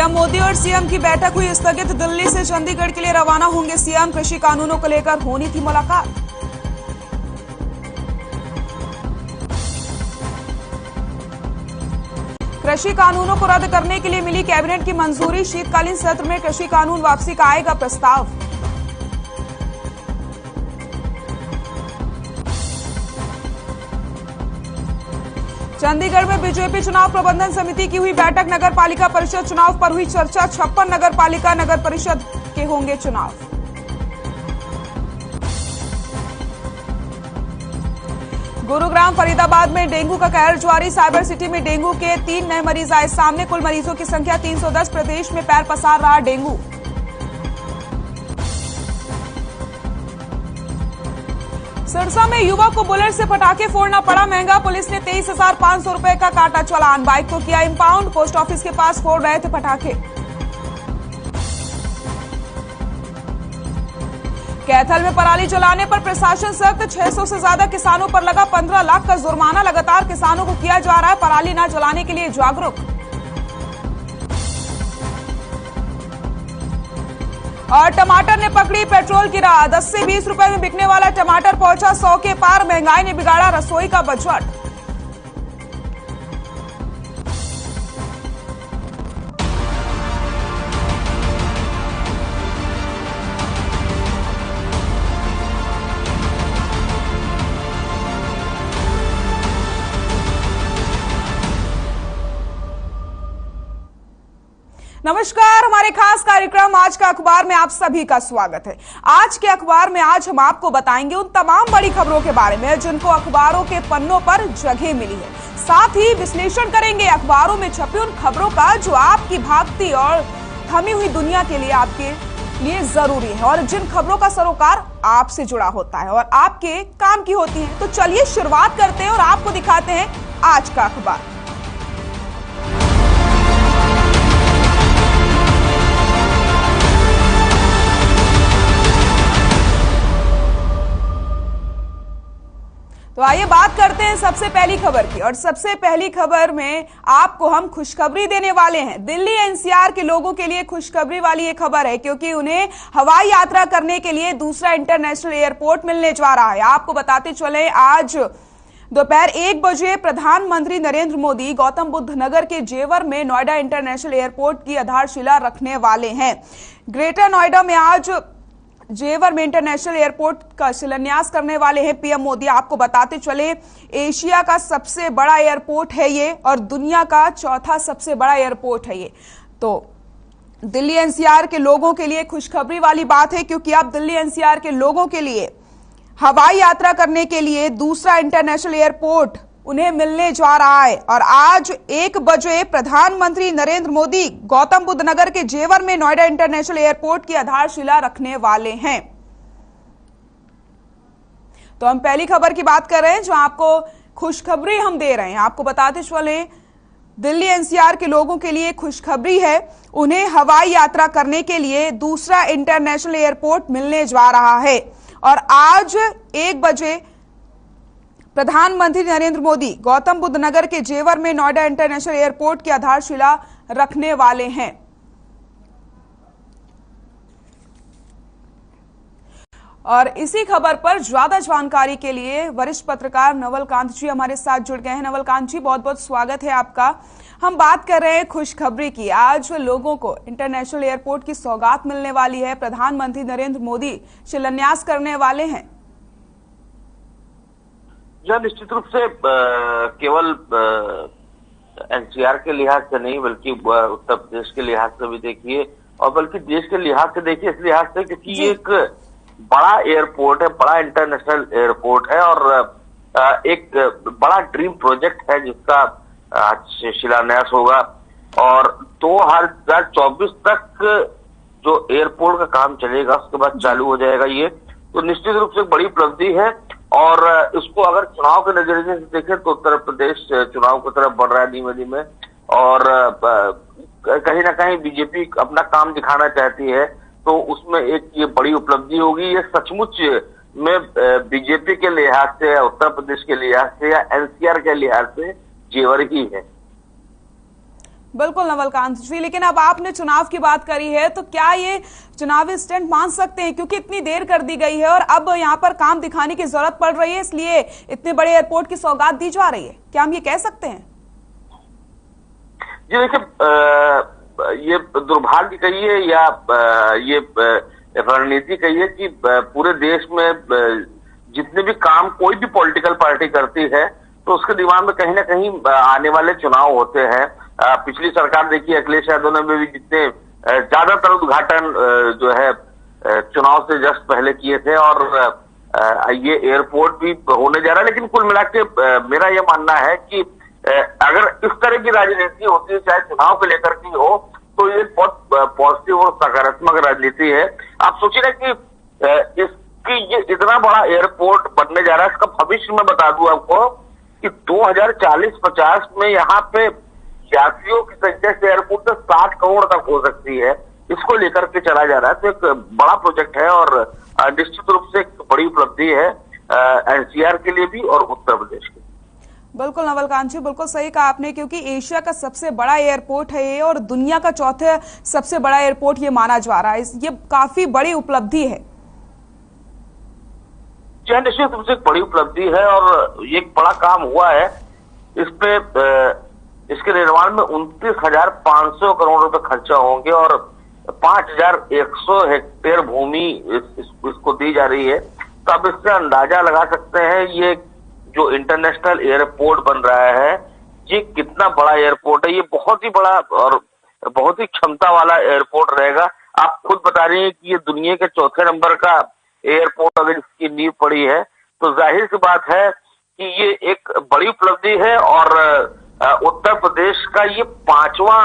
PM Modi और CM की बैठक हुई स्थगित। दिल्ली से चंडीगढ़ के लिए रवाना होंगे सीएम। कृषि कानूनों को लेकर होनी थी मुलाकात। कृषि कानूनों को रद्द करने के लिए मिली कैबिनेट की मंजूरी। शीतकालीन सत्र में कृषि कानून वापसी का आएगा प्रस्ताव। चंडीगढ़ में बीजेपी चुनाव प्रबंधन समिति की हुई बैठक। नगर पालिका परिषद चुनाव पर हुई चर्चा। 56 नगर पालिका नगर परिषद के होंगे चुनाव। गुरुग्राम फरीदाबाद में डेंगू का कहर जारी। साइबर सिटी में डेंगू के 3 नए मरीज आए सामने। कुल मरीजों की संख्या 310। प्रदेश में पैर पसार रहा डेंगू। सिरसा में युवक को बुलेट से पटाखे फोड़ना पड़ा महंगा। पुलिस ने 23,500 रुपए का काटा चालान। बाइक को किया इंपाउंड। पोस्ट ऑफिस के पास फोड़ रहे थे पटाखे। कैथल में पराली जलाने पर प्रशासन सख्त। 600 से ज्यादा किसानों पर लगा 15 लाख का जुर्माना। लगातार किसानों को किया जा रहा है पराली न जलाने के लिए जागरूक। और टमाटर ने पकड़ी पेट्रोल की राह। 10 से 20 रुपए में बिकने वाला टमाटर पहुंचा 100 के पार। महंगाई ने बिगाड़ा रसोई का बजट। नमस्कार, हमारे खास कार्यक्रम आज का अखबार में आप सभी का स्वागत है। आज के अखबार में आज हम आपको बताएंगे उन तमाम बड़ी खबरों के बारे में जिनको अखबारों के पन्नों पर जगह मिली है। साथ ही विश्लेषण करेंगे अखबारों में छपी उन खबरों का जो आपकी भागती और थमी हुई दुनिया के लिए आपके लिए जरूरी है और जिन खबरों का सरोकार आपसे जुड़ा होता है और आपके काम की होती है। तो चलिए शुरुआत करते हैं और आपको दिखाते हैं आज का अखबार। तो आइए बात करते हैं सबसे पहली खबर की। और सबसे पहली खबर में आपको हम खुशखबरी देने वाले हैं। दिल्ली एनसीआर के लोगों के लिए खुशखबरी वाली ये खबर है क्योंकि उन्हें हवाई यात्रा करने के लिए दूसरा इंटरनेशनल एयरपोर्ट मिलने जा रहा है। आपको बताते चले आज दोपहर 1 बजे प्रधानमंत्री नरेंद्र मोदी गौतम बुद्ध नगर के जेवर में नोएडा इंटरनेशनल एयरपोर्ट की आधारशिला रखने वाले हैं। ग्रेटर नोएडा में आज जेवर में इंटरनेशनल एयरपोर्ट का शिलान्यास करने वाले हैं पीएम मोदी। आपको बताते चले एशिया का सबसे बड़ा एयरपोर्ट है ये और दुनिया का चौथा सबसे बड़ा एयरपोर्ट है ये। तो दिल्ली एनसीआर के लोगों के लिए खुशखबरी वाली बात है क्योंकि अब दिल्ली एनसीआर के लोगों के लिए हवाई यात्रा करने के लिए दूसरा इंटरनेशनल एयरपोर्ट उन्हें मिलने जा रहा है। और आज 1 बजे प्रधानमंत्री नरेंद्र मोदी गौतम बुद्ध नगर के जेवर में नोएडा इंटरनेशनल एयरपोर्ट की आधारशिला रखने वाले हैं। तो हम पहली खबर की बात कर रहे हैं जो आपको खुशखबरी हम दे रहे हैं। आपको बताते चले दिल्ली एनसीआर के लोगों के लिए खुशखबरी है। उन्हें हवाई यात्रा करने के लिए दूसरा इंटरनेशनल एयरपोर्ट मिलने जा रहा है। और आज 1 बजे प्रधानमंत्री नरेंद्र मोदी गौतम बुद्ध नगर के जेवर में नोएडा इंटरनेशनल एयरपोर्ट की आधारशिला रखने वाले हैं। और इसी खबर पर ज्यादा जानकारी के लिए वरिष्ठ पत्रकार नवल कांत जी हमारे साथ जुड़ गए हैं। नवल कांत जी, बहुत बहुत स्वागत है आपका। हम बात कर रहे हैं खुशखबरी की। आज लोगों को इंटरनेशनल एयरपोर्ट की सौगात मिलने वाली है। प्रधानमंत्री नरेंद्र मोदी शिलान्यास करने वाले हैं। यह निश्चित रूप से केवल एनसीआर के लिहाज से नहीं बल्कि उत्तर प्रदेश के लिहाज से भी देखिए और बल्कि देश के लिहाज से देखिए। इस लिहाज से क्योंकि ये एक बड़ा एयरपोर्ट है, बड़ा इंटरनेशनल एयरपोर्ट है और एक बड़ा ड्रीम प्रोजेक्ट है जिसका आज शिलान्यास होगा। और 2024 तक जो एयरपोर्ट का काम चलेगा उसके बाद चालू हो जाएगा ये। तो निश्चित रूप से बड़ी उपलब्धि है और इसको अगर चुनाव के नजरिए से देखें तो उत्तर प्रदेश चुनाव की तरफ बढ़ रहा है धीमे धीमे और कहीं ना कहीं बीजेपी अपना काम दिखाना चाहती है। तो उसमें एक ये बड़ी उपलब्धि होगी। ये सचमुच में बीजेपी के लिहाज से या उत्तर प्रदेश के लिहाज से या एनसीआर के लिहाज से जेवर ही है। बिल्कुल नवलकांत जी, लेकिन अब आपने चुनाव की बात करी है तो क्या ये चुनावी स्टंट मान सकते हैं, क्योंकि इतनी देर कर दी गई है और अब यहाँ पर काम दिखाने की जरूरत पड़ रही है, इसलिए इतने बड़े एयरपोर्ट की सौगात दी जा रही है, क्या हम ये कह सकते हैं? जी देखिए, ये दुर्भाग्य कहिए या ये रणनीति कहिए कि पूरे देश में जितने भी काम कोई भी पॉलिटिकल पार्टी करती है तो उसके दिमाग में कहीं ना कहीं आने वाले चुनाव होते हैं। पिछली सरकार देखिए, अखिलेश यादव ने भी जितने ज्यादातर उद्घाटन जो है चुनाव से जस्ट पहले किए थे, और ये एयरपोर्ट भी होने जा रहा है। लेकिन कुल मिला के मेरा यह मानना है कि अगर इस तरह की राजनीति होती है, चाहे चुनाव को लेकर की हो, तो ये बहुत पॉजिटिव और सकारात्मक राजनीति है। आप सोचिए ना कि इसकी ये इतना बड़ा एयरपोर्ट बनने जा रहा है, इसका भविष्य मैं बता दूं आपको कि 2040-50 में यहाँ पे यात्रियों की संख्या से एयरपोर्ट से 60 करोड़ तक हो सकती है। इसको लेकर के चला जा रहा है, तो एक बड़ा प्रोजेक्ट है और निश्चित रूप से एक बड़ी उपलब्धि है एनसीआर के लिए भी और उत्तर प्रदेश के। बिल्कुल नवलकांत जी, बिल्कुल सही कहा आपने, क्योंकि एशिया का सबसे बड़ा एयरपोर्ट है ये और दुनिया का चौथा सबसे बड़ा एयरपोर्ट ये माना जा रहा है। ये काफी बड़ी उपलब्धि है। निश्चित रूप से एक बड़ी उपलब्धि है और ये एक बड़ा काम हुआ है। इस पे इसके निर्माण में 29,500 करोड़ रुपए खर्चा होंगे और 5,100 हेक्टेयर भूमि इसको दी जा रही है। तो आप इससे अंदाजा लगा सकते हैं ये जो इंटरनेशनल एयरपोर्ट बन रहा है ये कितना बड़ा एयरपोर्ट है। ये बहुत ही बड़ा और बहुत ही क्षमता वाला एयरपोर्ट रहेगा। आप खुद बता रही हैं कि ये दुनिया के चौथे नंबर का एयरपोर्ट अगर इसकी नींव पड़ी है तो जाहिर सी बात है कि ये एक बड़ी उपलब्धि है और उत्तर प्रदेश का ये 5वां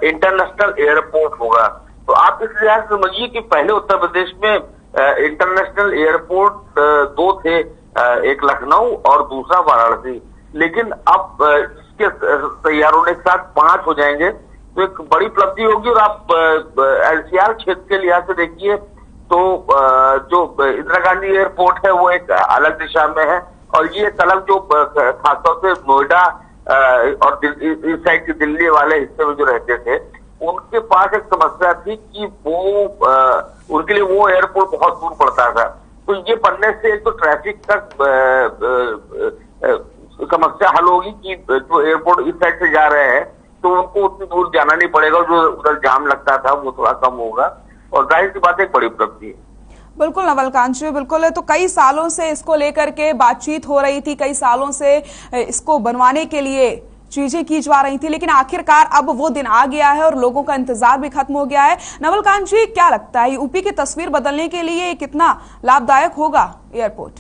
इंटरनेशनल एयरपोर्ट होगा। तो आप इस लिहाज से समझिए कि पहले उत्तर प्रदेश में इंटरनेशनल एयरपोर्ट 2 थे, एक लखनऊ और दूसरा वाराणसी, लेकिन अब इसके तैयार होने के साथ 5 हो जाएंगे, तो एक बड़ी उपलब्धि होगी। और आप एनसीआर क्षेत्र के लिहाज से देखिए तो जो इंदिरा गांधी एयरपोर्ट है वो एक अलग दिशा में है और ये एक अलग, जो खासतौर से नोएडा और इस साइड की दिल्ली वाले हिस्से में जो रहते थे उनके पास एक समस्या थी कि वो उनके लिए वो एयरपोर्ट बहुत दूर पड़ता था। तो ये बनने से एक तो ट्रैफिक का समस्या हल होगी कि जो एयरपोर्ट इस साइड से जा रहे हैं तो उनको उतनी दूर जाना नहीं पड़ेगा, जो उधर जाम लगता था वो थोड़ा कम होगा और जाहिर सी बात एक बड़ी उपलब्धि है। बिल्कुल नवलकांत जी, बिल्कुल है। तो कई सालों से इसको लेकर के बातचीत हो रही थी, कई सालों से इसको बनवाने के लिए चीजें की जा रही थी, लेकिन आखिरकार अब वो दिन आ गया है और लोगों का इंतजार भी खत्म हो गया है। नवलकांत जी, क्या लगता है यूपी की तस्वीर बदलने के लिए कितना लाभदायक होगा एयरपोर्ट?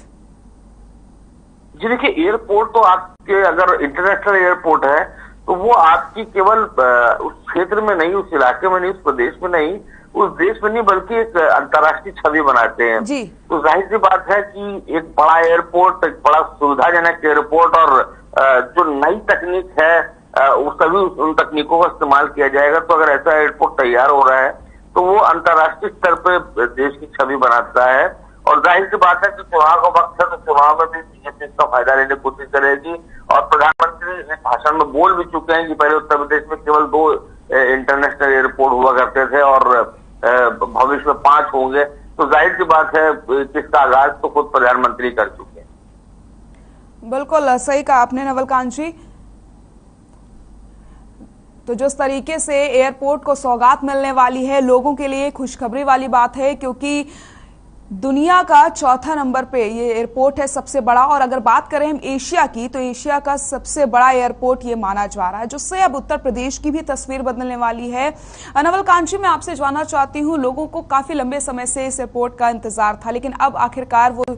जी देखिए, एयरपोर्ट तो आपके अगर इंटरनेशनल एयरपोर्ट है तो वो आपकी केवल उस क्षेत्र में नहीं, उस इलाके में नहीं, उस प्रदेश में नहीं, उस देश में नहीं, बल्कि एक अंतर्राष्ट्रीय छवि बनाते हैं जी। तो जाहिर सी बात है कि एक बड़ा एयरपोर्ट, एक बड़ा सुविधाजनक एयरपोर्ट और जो नई तकनीक है वो सभी उन तकनीकों का इस्तेमाल किया जाएगा। तो अगर ऐसा एयरपोर्ट तैयार हो रहा है तो वो अंतर्राष्ट्रीय स्तर पर देश की छवि बनाता है और जाहिर सी बात है कि चुनाव का वक्त है तो चुनाव में भी बीजेपी इसका फायदा लेने की कोशिश करेगी। और प्रधानमंत्री इस भाषण में बोल भी चुके हैं कि पहले उत्तर प्रदेश में केवल 2 इंटरनेशनल एयरपोर्ट हुआ करते थे और भविष्य में 5 होंगे। तो जाहिर सी बात है इसका आगाज तो खुद प्रधानमंत्री कर चुके हैं। बिल्कुल सही कहा आपने नवलकांत जी। तो जिस तरीके से एयरपोर्ट को सौगात मिलने वाली है, लोगों के लिए खुशखबरी वाली बात है, क्योंकि दुनिया का चौथा नंबर पे ये एयरपोर्ट है, सबसे बड़ा। और अगर बात करें हम एशिया की, तो एशिया का सबसे बड़ा एयरपोर्ट ये माना जा रहा है, जिससे अब उत्तर प्रदेश की भी तस्वीर बदलने वाली है। नवलकांत जी, मैं आपसे जानना चाहती हूँ, लोगों को काफी लंबे समय से इस एयरपोर्ट का इंतजार था, लेकिन अब आखिरकार वो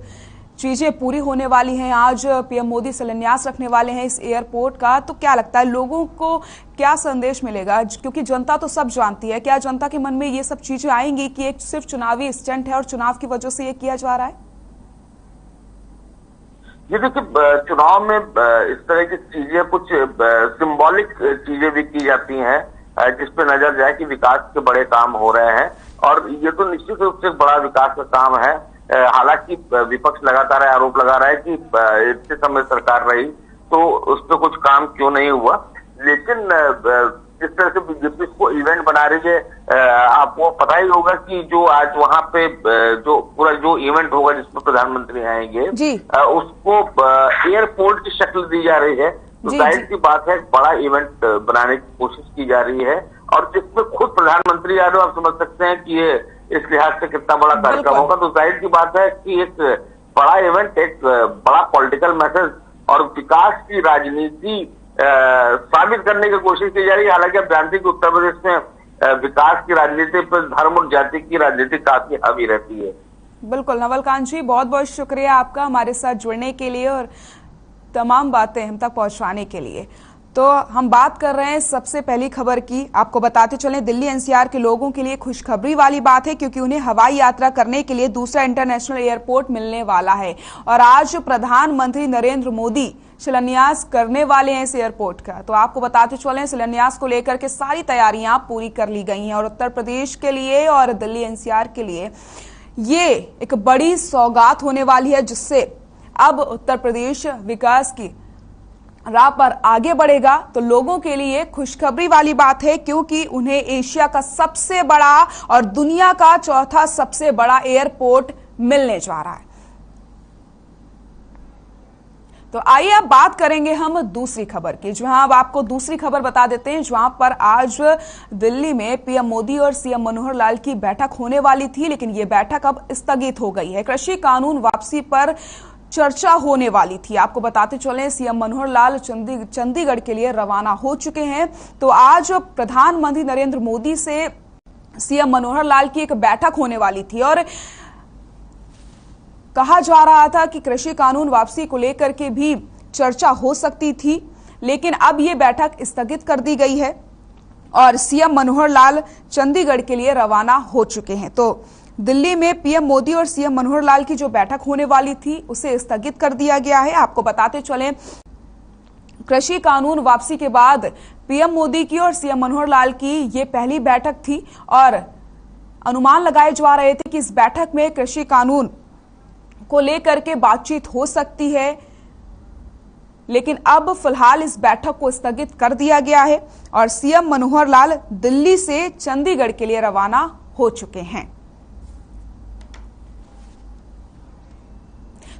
चीजें पूरी होने वाली हैं। आज पीएम मोदी शिलान्यास रखने वाले हैं इस एयरपोर्ट का, तो क्या लगता है लोगों को क्या संदेश मिलेगा? क्योंकि जनता तो सब जानती है, क्या जनता के मन में ये सब चीजें आएंगी कि एक सिर्फ चुनावी स्टंट है और चुनाव की वजह से ये किया जा रहा है? ये देखिए, चुनाव में इस तरह की चीजें, कुछ सिंबॉलिक चीजें भी की जाती हैं जिसपे नजर जाए कि विकास के बड़े काम हो रहे हैं और ये तो निश्चित रूप से बड़ा विकास का काम है। हालांकि विपक्ष लगातार आरोप लगा रहा है कि इतने समय सरकार रही तो उस पर कुछ काम क्यों नहीं हुआ, लेकिन जिस तरह से बीजेपी इसको इवेंट बना रही है, आपको पता ही होगा कि जो आज वहां पे जो पूरा जो इवेंट होगा जिसमें प्रधानमंत्री आएंगे उसको एयरपोर्ट की शक्ल दी जा रही है। तो जाहिर सी बात है बड़ा इवेंट बनाने की कोशिश की जा रही है और जिसमें खुद प्रधानमंत्री यादव आप समझ सकते हैं कि ये इस लिहाज से कितना बड़ा कार्यक्रम होगा। तो जाहिर सी बात है कि एक बड़ा इवेंट, एक बड़ा पॉलिटिकल मैसेज और विकास की राजनीति साबित करने की कोशिश की जा रही है। हालांकि आप जानते हैं कि उत्तर प्रदेश में विकास की राजनीति पर धर्म और जाति की राजनीति काफी हावी रहती है। बिल्कुल नवलकांत जी, बहुत बहुत शुक्रिया आपका हमारे साथ जुड़ने के लिए और तमाम बातें हम तक पहुंचाने के लिए। तो हम बात कर रहे हैं सबसे पहली खबर की। आपको बताते चलें, दिल्ली एनसीआर के लोगों के लिए खुशखबरी वाली बात है क्योंकि उन्हें हवाई यात्रा करने के लिए दूसरा इंटरनेशनल एयरपोर्ट मिलने वाला है और आज प्रधानमंत्री नरेंद्र मोदी शिलान्यास करने वाले हैं इस एयरपोर्ट का। तो आपको बताते चलें, शिलान्यास को लेकर के सारी तैयारियां पूरी कर ली गई हैं और उत्तर प्रदेश के लिए और दिल्ली एनसीआर के लिए ये एक बड़ी सौगात होने वाली है, जिससे अब उत्तर प्रदेश विकास की राह पर आगे बढ़ेगा। तो लोगों के लिए खुशखबरी वाली बात है क्योंकि उन्हें एशिया का सबसे बड़ा और दुनिया का चौथा सबसे बड़ा एयरपोर्ट मिलने जा रहा है। तो आइए अब बात करेंगे हम दूसरी खबर की, जहां अब आपको दूसरी खबर बता देते हैं, जहां पर आज दिल्ली में पीएम मोदी और सीएम मनोहर लाल की बैठक होने वाली थी, लेकिन ये बैठक अब स्थगित हो गई है। कृषि कानून वापसी पर चर्चा होने वाली थी। आपको बताते चलें, सीएम मनोहर लाल चंडीगढ़ के लिए रवाना हो चुके हैं। तो आज प्रधानमंत्री नरेंद्र मोदी से सीएम मनोहर लाल की एक बैठक होने वाली थी और कहा जा रहा था कि कृषि कानून वापसी को लेकर के भी चर्चा हो सकती थी, लेकिन अब यह बैठक स्थगित कर दी गई है और सीएम मनोहर लाल चंडीगढ़ के लिए रवाना हो चुके हैं। तो दिल्ली में पीएम मोदी और सीएम मनोहर लाल की जो बैठक होने वाली थी उसे स्थगित कर दिया गया है। आपको बताते चलें, कृषि कानून वापसी के बाद पीएम मोदी की और सीएम मनोहर लाल की ये पहली बैठक थी और अनुमान लगाए जा रहे थे कि इस बैठक में कृषि कानून को लेकर के बातचीत हो सकती है, लेकिन अब फिलहाल इस बैठक को स्थगित कर दिया गया है और सीएम मनोहर लाल दिल्ली से चंडीगढ़ के लिए रवाना हो चुके हैं।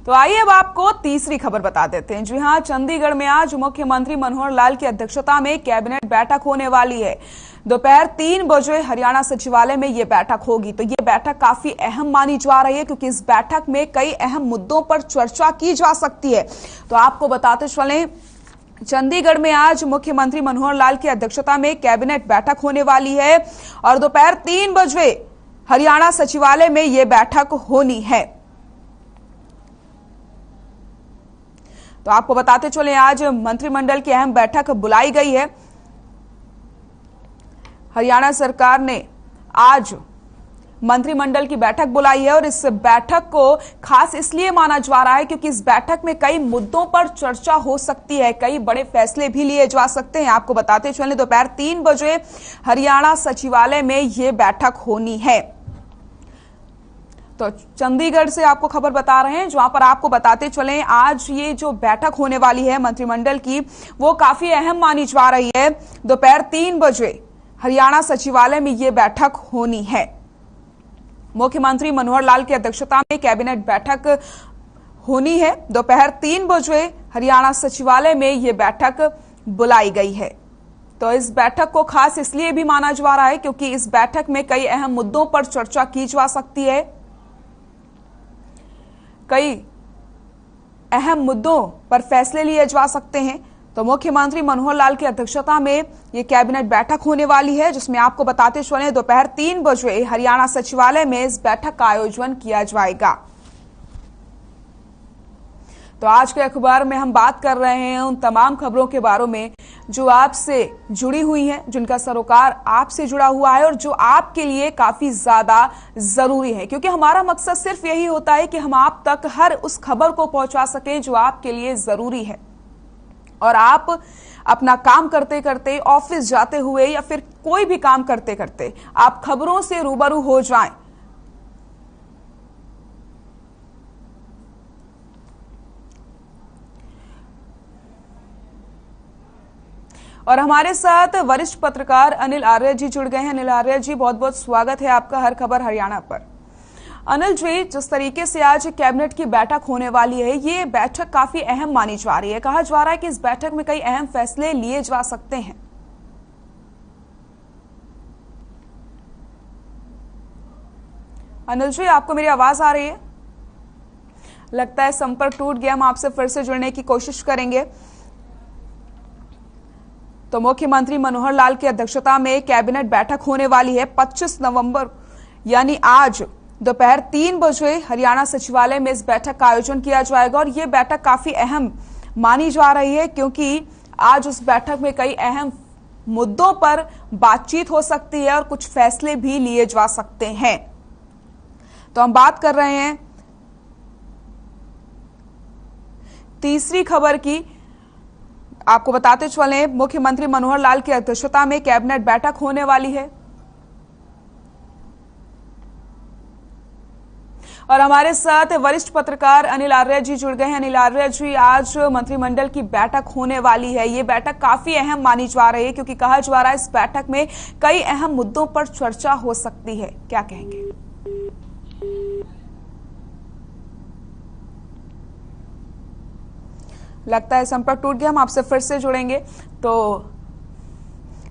तो आइए अब आपको तीसरी खबर बता देते हैं। जी हां, चंडीगढ़ में आज मुख्यमंत्री मनोहर लाल की अध्यक्षता में कैबिनेट बैठक होने वाली है। दोपहर 3 बजे हरियाणा सचिवालय में यह बैठक होगी। तो यह बैठक काफी अहम मानी जा रही है क्योंकि इस बैठक में कई अहम मुद्दों पर चर्चा की जा सकती है। तो आपको बताते चलें, चंडीगढ़ में आज मुख्यमंत्री मनोहर लाल की अध्यक्षता में कैबिनेट बैठक होने वाली है और दोपहर 3 बजे हरियाणा सचिवालय में यह बैठक होनी है। तो आपको बताते चले, आज मंत्रिमंडल की अहम बैठक बुलाई गई है। हरियाणा सरकार ने आज मंत्रिमंडल की बैठक बुलाई है और इस बैठक को खास इसलिए माना जा रहा है क्योंकि इस बैठक में कई मुद्दों पर चर्चा हो सकती है, कई बड़े फैसले भी लिए जा सकते हैं। आपको बताते चलें, दोपहर 3 बजे हरियाणा सचिवालय में यह बैठक होनी है। तो चंडीगढ़ से आपको खबर बता रहे हैं, जहां पर आपको बताते चलें, आज ये जो बैठक होने वाली है मंत्रिमंडल की वो काफी अहम मानी जा रही है। दोपहर 3 बजे हरियाणा सचिवालय में ये बैठक होनी है। मुख्यमंत्री मनोहर लाल की अध्यक्षता में कैबिनेट बैठक होनी है। दोपहर 3 बजे हरियाणा सचिवालय में ये बैठक बुलाई गई है। तो इस बैठक को खास इसलिए भी माना जा रहा है क्योंकि इस बैठक में कई अहम मुद्दों पर चर्चा की जा सकती है, कई अहम मुद्दों पर फैसले लिए जा सकते हैं। तो मुख्यमंत्री मनोहर लाल की अध्यक्षता में यह कैबिनेट बैठक होने वाली है, जिसमें आपको बताते चलें दोपहर 3 बजे हरियाणा सचिवालय में इस बैठक का आयोजन किया जाएगा। तो आज के अखबार में हम बात कर रहे हैं उन तमाम खबरों के बारे में जो आपसे जुड़ी हुई हैं, जिनका सरोकार आपसे जुड़ा हुआ है और जो आपके लिए काफी ज्यादा जरूरी है, क्योंकि हमारा मकसद सिर्फ यही होता है कि हम आप तक हर उस खबर को पहुंचा सकें जो आपके लिए जरूरी है और आप अपना काम करते करते, ऑफिस जाते हुए या फिर कोई भी काम करते करते आप खबरों से रूबरू हो जाएं। और हमारे साथ वरिष्ठ पत्रकार अनिल आर्य जी जुड़ गए हैं। अनिल आर्य जी, बहुत बहुत स्वागत है आपका हर खबर हरियाणा पर। अनिल जी, जिस तरीके से आज कैबिनेट की बैठक होने वाली है, ये बैठक काफी अहम मानी जा रही है। कहा जा रहा है कि इस बैठक में कई अहम फैसले लिए जा सकते हैं। अनिल जी, आपको मेरी आवाज आ रही है? लगता है संपर्क टूट गया। हम आपसे फिर से जुड़ने की कोशिश करेंगे। तो मुख्यमंत्री मनोहर लाल की अध्यक्षता में कैबिनेट बैठक होने वाली है 25 नवंबर यानी आज दोपहर 3 बजे हरियाणा सचिवालय में इस बैठक का आयोजन किया जाएगा। और ये बैठक काफी अहम मानी जा रही है क्योंकि आज उस बैठक में कई अहम मुद्दों पर बातचीत हो सकती है और कुछ फैसले भी लिए जा सकते हैं। तो हम बात कर रहे हैं तीसरी खबर की। आपको बताते चलें, मुख्यमंत्री मनोहर लाल की अध्यक्षता में कैबिनेट बैठक होने वाली है और हमारे साथ वरिष्ठ पत्रकार अनिल आर्य जी जुड़ गए हैं। अनिल आर्य जी, आज मंत्रिमंडल की बैठक होने वाली है। ये बैठक काफी अहम मानी जा रही है क्योंकि कहा जा रहा है इस बैठक में कई अहम मुद्दों पर चर्चा हो सकती है। क्या कहेंगे? लगता है संपर्क टूट गया। हम आपसे फिर से जुड़ेंगे। तो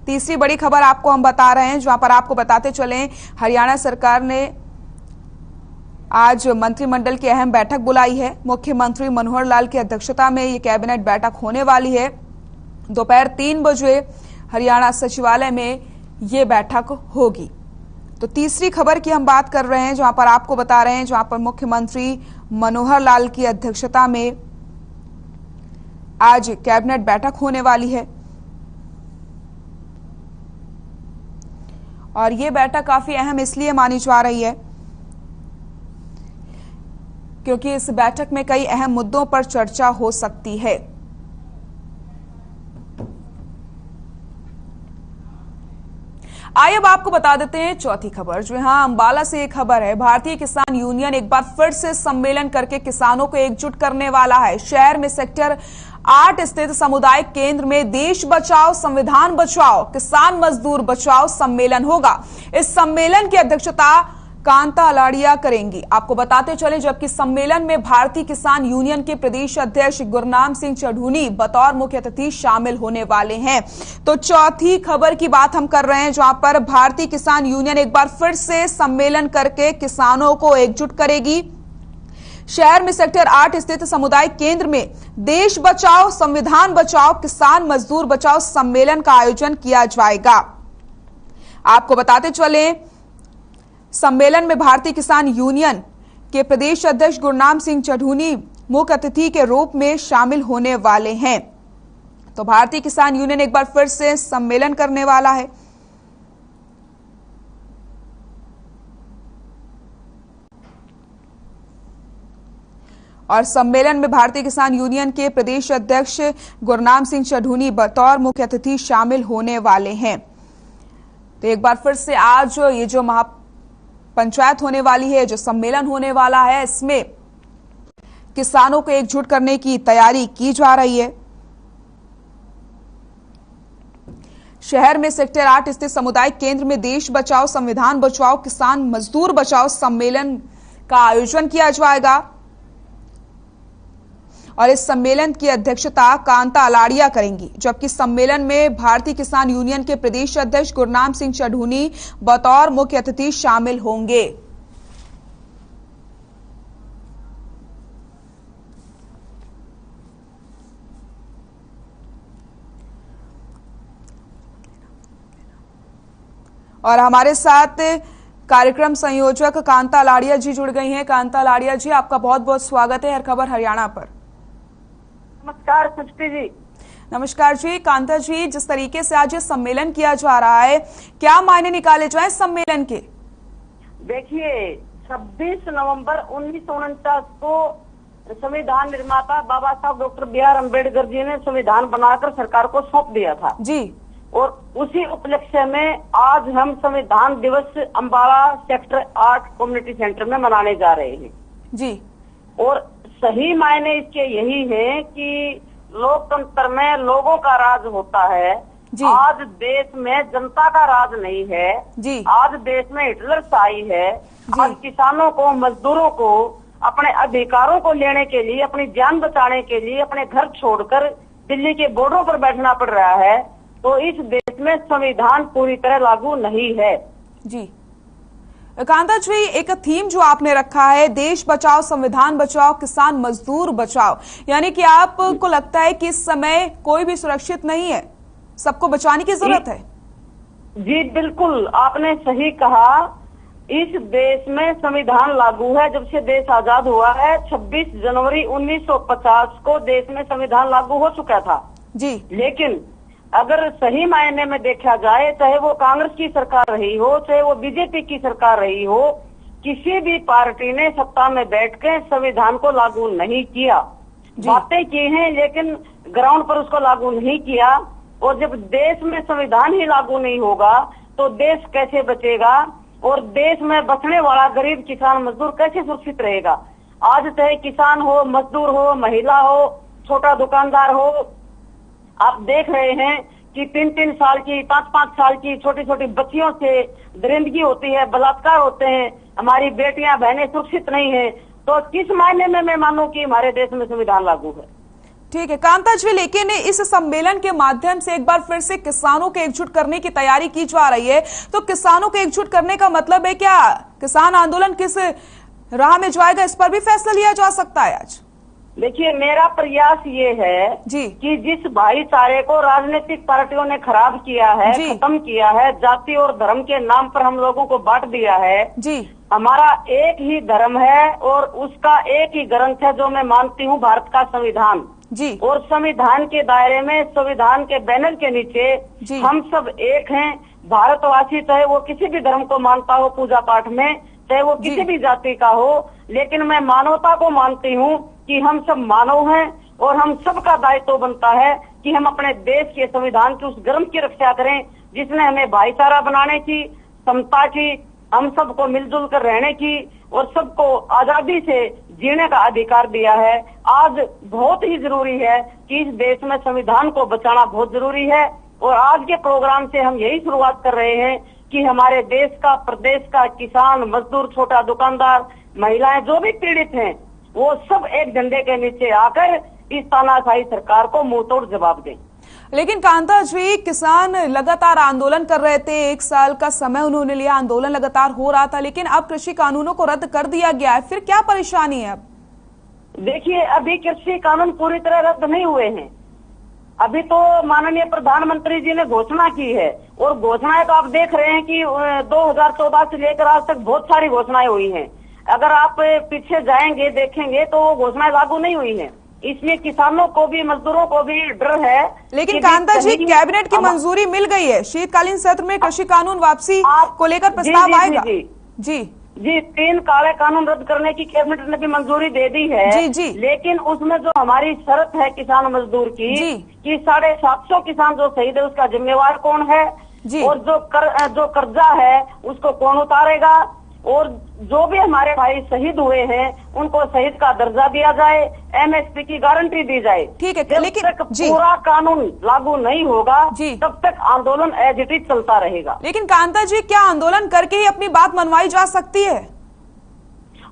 तीसरी बड़ी खबर आपको हम बता रहे हैं, जहां पर आपको बताते चलें, हरियाणा सरकार ने आज मंत्रिमंडल की अहम बैठक बुलाई है। मुख्यमंत्री मनोहर लाल की अध्यक्षता में ये कैबिनेट बैठक होने वाली है। दोपहर 3 बजे हरियाणा सचिवालय में ये बैठक होगी। तो तीसरी खबर की हम बात कर रहे हैं, जहां पर आपको बता रहे हैं, जहां पर मुख्यमंत्री मनोहर लाल की अध्यक्षता में आज कैबिनेट बैठक होने वाली है और ये बैठक काफी अहम इसलिए मानी जा रही है क्योंकि इस बैठक में कई अहम मुद्दों पर चर्चा हो सकती है। आइए अब आपको बता देते हैं चौथी खबर। जो यहां अंबाला से एक खबर है, भारतीय किसान यूनियन एक बार फिर से सम्मेलन करके किसानों को एकजुट करने वाला है। शहर में सेक्टर 8 स्थित सामुदायिक केंद्र में देश बचाओ संविधान बचाओ किसान मजदूर बचाओ सम्मेलन होगा। इस सम्मेलन की अध्यक्षता कांता अलाड़िया करेंगी। आपको बताते चले, जबकि सम्मेलन में भारतीय किसान यूनियन के प्रदेश अध्यक्ष गुरनाम सिंह चढ़ूनी बतौर मुख्य अतिथि शामिल होने वाले हैं। तो चौथी खबर की बात हम कर रहे हैं, जहां पर भारतीय किसान यूनियन एक बार फिर से सम्मेलन करके किसानों को एकजुट करेगी। शहर में सेक्टर 8 स्थित सामुदायिक केंद्र में देश बचाओ संविधान बचाओ किसान मजदूर बचाओ सम्मेलन का आयोजन किया जाएगा। आपको बताते चले, सम्मेलन में भारतीय किसान यूनियन के प्रदेश अध्यक्ष गुरनाम सिंह चढ़ूनी मुख्य अतिथि के रूप में शामिल होने वाले हैं। तो भारतीय किसान यूनियन एक बार फिर से सम्मेलन करने वाला है। और सम्मेलन में भारतीय किसान यूनियन के प्रदेश अध्यक्ष गुरनाम सिंह चढ़ूनी बतौर मुख्य अतिथि शामिल होने वाले हैं। तो एक बार फिर से आज ये जो महापंचायत होने वाली है, जो सम्मेलन होने वाला है, इसमें किसानों को एकजुट करने की तैयारी की जा रही है। शहर में सेक्टर 8 स्थित सामुदायिक केंद्र में देश बचाओ संविधान बचाओ किसान मजदूर बचाओ सम्मेलन का आयोजन किया जाएगा और इस सम्मेलन की अध्यक्षता कांता अलाड़िया करेंगी। जबकि सम्मेलन में भारतीय किसान यूनियन के प्रदेश अध्यक्ष गुरनाम सिंह चढ़ूनी बतौर मुख्य अतिथि शामिल होंगे। और हमारे साथ कार्यक्रम संयोजक कांता अलाड़िया जी जुड़ गई हैं। कांता अलाड़िया जी, आपका बहुत बहुत स्वागत है हर खबर हरियाणा पर। नमस्कार सृष्टि जी। नमस्कार जी। कांता जी, जिस तरीके से आज ये सम्मेलन किया जा रहा है, क्या मायने निकाले जाए सम्मेलन के? देखिए, 26 नवंबर 1949 को संविधान निर्माता बाबा साहब डॉक्टर B.R. अम्बेडकर जी ने संविधान बनाकर सरकार को सौंप दिया था जी। और उसी उपलक्ष्य में आज हम संविधान दिवस अंबाला सेक्टर 8 कम्युनिटी सेंटर में मनाने जा रहे हैं जी। और सही मायने इसके यही है कि लोकतंत्र में लोगों का राज होता है जी। आज देश में जनता का राज नहीं है जी। आज देश में हिटलरशाही है। आज किसानों को, मजदूरों को अपने अधिकारों को लेने के लिए, अपनी जान बचाने के लिए अपने घर छोड़कर दिल्ली के बॉर्डरों पर बैठना पड़ रहा है। तो इस देश में संविधान पूरी तरह लागू नहीं है। जी कांता जी, एक थीम जो आपने रखा है, देश बचाओ संविधान बचाओ किसान मजदूर बचाओ, यानी कि आपको लगता है कि इस समय कोई भी सुरक्षित नहीं है, सबको बचाने की जरूरत है? जी बिल्कुल, आपने सही कहा। इस देश में संविधान लागू है। जब से देश आजाद हुआ है 26 जनवरी 1950 को देश में संविधान लागू हो चुका था जी। लेकिन अगर सही मायने में देखा जाए, चाहे वो कांग्रेस की सरकार रही हो, चाहे वो बीजेपी की सरकार रही हो, किसी भी पार्टी ने सत्ता में बैठ के संविधान को लागू नहीं किया। बातें की हैं लेकिन ग्राउंड पर उसको लागू नहीं किया। और जब देश में संविधान ही लागू नहीं होगा तो देश कैसे बचेगा और देश में बचने वाला गरीब किसान मजदूर कैसे सुरक्षित रहेगा? आज चाहे किसान हो, मजदूर हो, महिला हो, छोटा दुकानदार हो, आप देख रहे हैं कि 3-3 साल की, 5-5 साल की छोटी छोटी बच्चियों से दरिंदगी होती है, बलात्कार होते हैं, हमारी बेटियां बहनें सुरक्षित नहीं है। तो किस मायने में मैं मानूं कि हमारे देश में संविधान लागू है? ठीक है कांता जी, लेकिन इस सम्मेलन के माध्यम से एक बार फिर से किसानों को एकजुट करने की तैयारी की जा रही है, तो किसानों को एकजुट करने का मतलब है क्या किसान आंदोलन किस राह में जाएगा, इस पर भी फैसला लिया जा सकता है आज? देखिए, मेरा प्रयास ये है जी कि जिस भाईचारे को राजनीतिक पार्टियों ने खराब किया है, खत्म किया है, जाति और धर्म के नाम पर हम लोगों को बांट दिया है जी, हमारा एक ही धर्म है और उसका एक ही ग्रंथ है जो मैं मानती हूँ, भारत का संविधान जी। और संविधान के दायरे में, संविधान के बैनर के नीचे हम सब एक हैं। भारतवासी चाहे वो किसी भी धर्म को मानता हो, पूजा पाठ में, चाहे वो किसी भी जाति का हो, लेकिन मैं मानवता को मानती हूँ कि हम सब मानव हैं और हम सबका दायित्व बनता है कि हम अपने देश के संविधान की उस ग्रंथ की रक्षा करें जिसने हमें भाईचारा बनाने की, समता की, हम सबको मिलजुल कर रहने की और सबको आजादी से जीने का अधिकार दिया है। आज बहुत ही जरूरी है कि इस देश में संविधान को बचाना बहुत जरूरी है। और आज के प्रोग्राम से हम यही शुरुआत कर रहे हैं कि हमारे देश का, प्रदेश का किसान, मजदूर, छोटा दुकानदार, महिलाएं जो भी पीड़ित हैं, वो सब एक झंडे के नीचे आकर इस तानाशाही सरकार को मुंहतोड़ जवाब दें। लेकिन कांता जी, किसान लगातार आंदोलन कर रहे थे, 1 साल का समय उन्होंने लिया, आंदोलन लगातार हो रहा था, लेकिन अब कृषि कानूनों को रद्द कर दिया गया है, फिर क्या परेशानी है अब? देखिए, अभी कृषि कानून पूरी तरह रद्द नहीं हुए हैं। अभी तो माननीय प्रधानमंत्री जी ने घोषणा की है और घोषणाएं तो आप देख रहे हैं कि 2014 से लेकर आज तक बहुत सारी घोषणाएं हुई हैं। अगर आप पीछे जाएंगे, देखेंगे तो वो घोषणाएं लागू नहीं हुई हैं। इसलिए किसानों को भी, मजदूरों को भी डर है। लेकिन कांता जी, कैबिनेट की मंजूरी मिल गई है, शीतकालीन सत्र में कृषि कानून वापसी को लेकर प्रस्ताव आएगा। जी 3 काले कानून रद्द करने की कैबिनेट ने भी मंजूरी दे दी है। जी। लेकिन उसमें जो हमारी शर्त है किसान मजदूर की कि 750 किसान जो शहीद है उसका जिम्मेवार कौन है और जो कर्जा है उसको कौन उतारेगा, और जो भी हमारे भाई शहीद हुए हैं उनको शहीद का दर्जा दिया जाए, एमएसपी की गारंटी दी जाए। ठीक है, जब लेकिन तक पूरा कानून लागू नहीं होगा तब तक आंदोलन एज इट इज चलता रहेगा। लेकिन कांता जी, क्या आंदोलन करके ही अपनी बात मनवाई जा सकती है?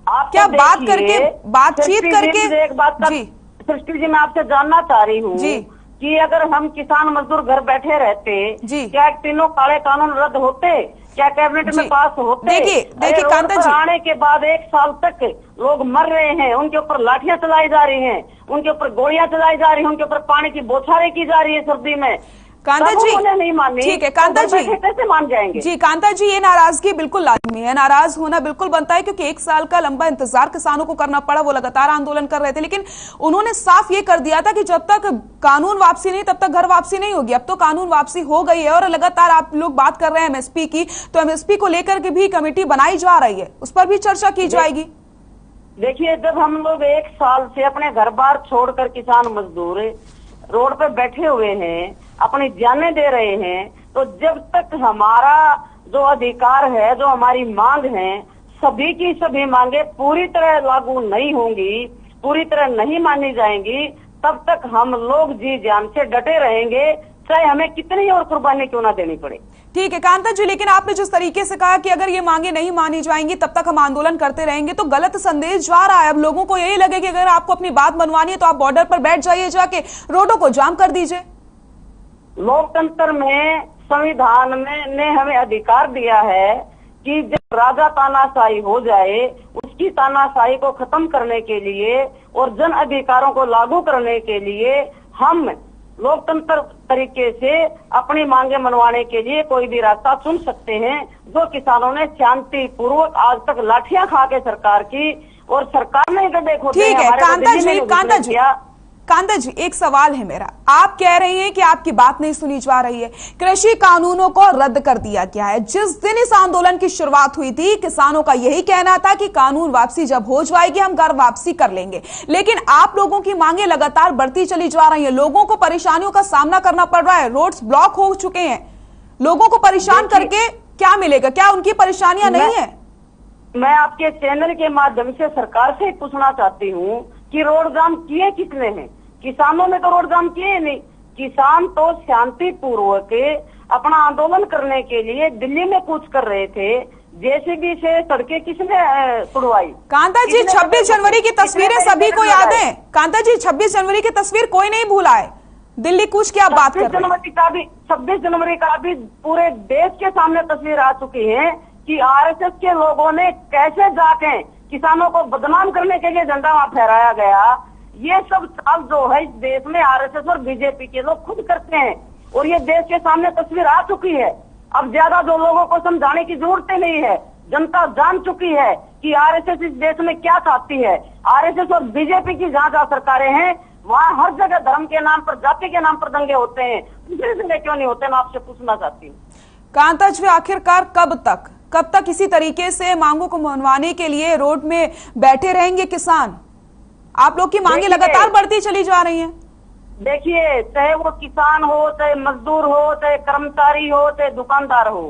क्या बात करके, बातचीत करके? एक बात सृष्टि जी, मैं आपसे जानना चाह रही हूँ कि अगर हम किसान मजदूर घर बैठे रहते, क्या तीनों काले कानून रद्द होते? क्या कैबिनेट में पास होते? देखिए कांता जी, आने के बाद 1 साल तक लोग मर रहे हैं, उनके ऊपर लाठियां चलाई जा रही हैं, उनके ऊपर गोलियां चलाई जा रही हैं, उनके ऊपर पानी की बौछारें की जा रही है सर्दी में। कांता जी नहीं मानी, ठीक है कांता जी, कैसे मान जाएंगे? जी कांता जी, ये नाराजगी बिल्कुल लाजमी है, नाराज होना बिल्कुल बनता है, क्योंकि 1 साल का लंबा इंतजार किसानों को करना पड़ा, वो लगातार आंदोलन कर रहे थे, लेकिन उन्होंने साफ ये कर दिया था कि जब तक कानून वापसी नहीं तब तक घर वापसी नहीं होगी। अब तो कानून वापसी हो गई है और लगातार आप लोग बात कर रहे हैं एमएसपी की, तो एमएसपी को लेकर के भी कमेटी बनाई जा रही है, उस पर भी चर्चा की जाएगी। देखिए, जब हम लोग 1 साल से अपने घर बार छोड़कर किसान मजदूर रोड पे बैठे हुए हैं, अपनी जानें दे रहे हैं, तो जब तक हमारा जो अधिकार है, जो हमारी मांग है, सभी की सभी मांगे पूरी तरह लागू नहीं होंगी, पूरी तरह नहीं मानी जाएंगी, तब तक हम लोग जी जान से डटे रहेंगे, चाहे हमें कितनी और कुर्बानी क्यों ना देनी पड़े। ठीक है कांता जी, लेकिन आपने जिस तरीके से कहा कि अगर ये मांगे नहीं मानी जाएंगी तब तक हम आंदोलन करते रहेंगे, तो गलत संदेश जा रहा है। अब लोगों को यही लगे कि अगर आपको अपनी बात मनवानी है तो आप बॉर्डर पर बैठ जाइए, जाके रोडों को जाम कर दीजिए। लोकतंत्र में, संविधान में ने हमें अधिकार दिया है कि जब राजा तानाशाही हो जाए, उसकी तानाशाही को खत्म करने के लिए और जन अधिकारों को लागू करने के लिए हम लोकतंत्र तरीके से अपनी मांगे मनवाने के लिए कोई भी रास्ता चुन सकते हैं। जो किसानों ने शांति पूर्वक आज तक लाठियां खा के सरकार की, और सरकार ने तो देखो ठीक है कांता जी एक सवाल है मेरा। आप कह रही हैं कि आपकी बात नहीं सुनी जा रही है। कृषि कानूनों को रद्द कर दिया गया है। जिस दिन इस आंदोलन की शुरुआत हुई थी, किसानों का यही कहना था कि कानून वापसी जब हो जाएगी हम घर वापसी कर लेंगे, लेकिन आप लोगों की मांगे लगातार बढ़ती चली जा रही है। लोगों को परेशानियों का सामना करना पड़ रहा है, रोड्स ब्लॉक हो चुके हैं। लोगों को परेशान करके क्या मिलेगा? क्या उनकी परेशानियां नहीं है? मैं आपके चैनल के माध्यम से सरकार से पूछना चाहती हूँ कि रोड जाम किए किसने हैं? किसानों ने तो रोड जाम किए नहीं। किसान तो शांतिपूर्वक अपना आंदोलन करने के लिए दिल्ली में कूच कर रहे थे। जेसीबी से सड़कें किसने तुड़वाई? कांता जी 26 जनवरी की तस्वीरें सभी को याद है। कांता जी 26 जनवरी की तस्वीर कोई नहीं भूला है। दिल्ली कूच की आप बात कर रहे हैं। 26 जनवरी का भी पूरे देश के सामने तस्वीर आ चुकी है कि आरएसएस के लोगों ने कैसे जाके किसानों को बदनाम करने के लिए झंडा वहां फहराया गया। ये सब चाल जो है इस देश में आरएसएस और बीजेपी के लोग खुद करते हैं, और ये देश के सामने तस्वीर आ चुकी है। अब ज्यादा जो लोगों को समझाने की जरूरत नहीं है, जनता जान चुकी है कि आरएसएस इस देश में क्या चाहती है। आरएसएस और बीजेपी की जहाँ जहाँ सरकारें हैं वहाँ हर जगह धर्म के नाम पर, जाति के नाम पर दंगे होते हैं। दूसरे दंगे क्यों नहीं होते? मैं आपसे पूछना चाहती हूँ। कांता जी आखिरकार कब तक इसी तरीके से मांगों को मनवाने के लिए रोड में बैठे रहेंगे किसान? आप लोग की मांगे लगातार बढ़ती चली जा रही हैं। देखिए, चाहे वो किसान हो, चाहे मजदूर हो, चाहे कर्मचारी हो, चाहे दुकानदार हो,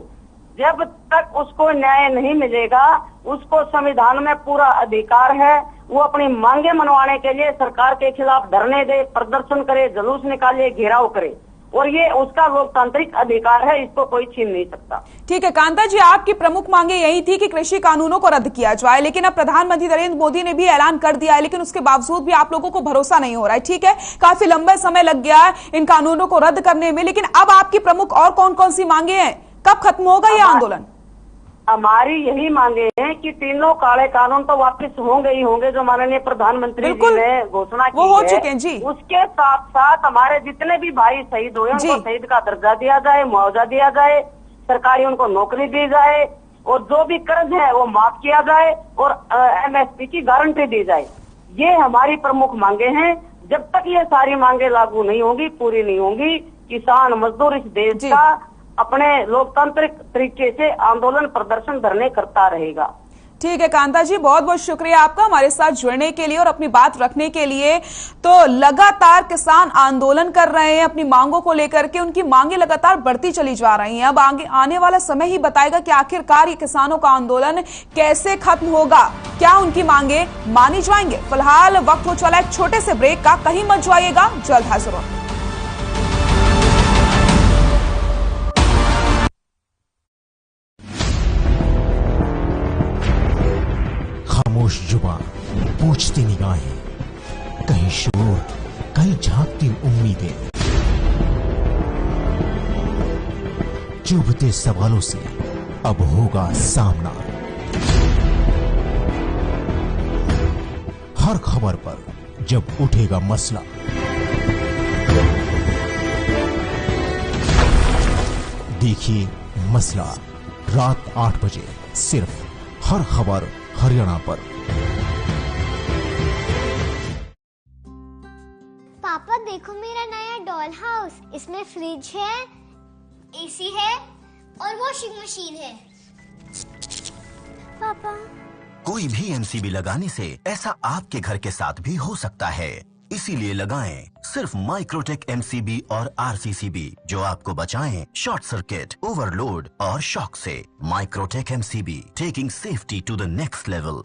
जब तक उसको न्याय नहीं मिलेगा, उसको संविधान में पूरा अधिकार है। वो अपनी मांगे मनवाने के लिए सरकार के खिलाफ धरने दे, प्रदर्शन करे, जुलूस निकाले, घेराव करे, और ये उसका लोकतांत्रिक अधिकार है, इसको कोई छीन नहीं सकता। ठीक है कांता जी, आपकी प्रमुख मांगे यही थी कि कृषि कानूनों को रद्द किया जाए, लेकिन अब प्रधानमंत्री नरेंद्र मोदी ने भी ऐलान कर दिया है, लेकिन उसके बावजूद भी आप लोगों को भरोसा नहीं हो रहा है। ठीक है, काफी लंबा समय लग गया है इन कानूनों को रद्द करने में, लेकिन अब आपकी प्रमुख और कौन कौन सी मांगे हैं? कब खत्म होगा ये आंदोलन? हमारी यही मांगे हैं कि तीनों काले कानून तो वापस होंगे ही होंगे, जो माननीय प्रधानमंत्री जी ने घोषणा की हो चुके हैं जी। उसके साथ साथ हमारे जितने भी भाई शहीद हुए उनको शहीद का दर्जा दिया जाए, मुआवजा दिया जाए, सरकारी उनको नौकरी दी जाए, और जो भी कर्ज है वो माफ किया जाए, और एमएसपी की गारंटी दी जाए। ये हमारी प्रमुख मांगे हैं। जब तक ये सारी मांगे लागू नहीं होंगी, पूरी नहीं होंगी, किसान मजदूर इस देश का अपने लोकतांत्रिक तरीके से आंदोलन, प्रदर्शन, धरने करता रहेगा। ठीक है कांता जी, बहुत बहुत शुक्रिया आपका हमारे साथ जुड़ने के लिए और अपनी बात रखने के लिए। तो लगातार किसान आंदोलन कर रहे हैं अपनी मांगों को लेकर के, उनकी मांगे लगातार बढ़ती चली जा रही हैं। अब आगे आने वाला समय ही बताएगा कि आखिरकार ये किसानों का आंदोलन कैसे खत्म होगा, क्या उनकी मांगे मानी जाएंगे। फिलहाल वक्त हो चला एक छोटे से ब्रेक का, कहीं मत जाइएगा, जल्द हाजिर होंगे। खामोश जुबान, पूछती निगाहें, कहीं शोर, कहीं झांकती उम्मीदें, चुभते सवालों से अब होगा सामना। हर खबर पर जब उठेगा मसला, देखिए मसला रात 8 बजे सिर्फ हर खबर हरियाणा पर। पापा देखो मेरा नया डॉल हाउस, इसमें फ्रिज है, एसी है और वॉशिंग मशीन है। पापा, कोई भी एमसीबी लगाने से ऐसा आपके घर के साथ भी हो सकता है, इसीलिए लगाएं सिर्फ माइक्रोटेक एमसीबी और आरसीसीबी, जो आपको बचाएं शॉर्ट सर्किट, ओवरलोड और शॉक से। Microtek MCB, taking safety to the next level.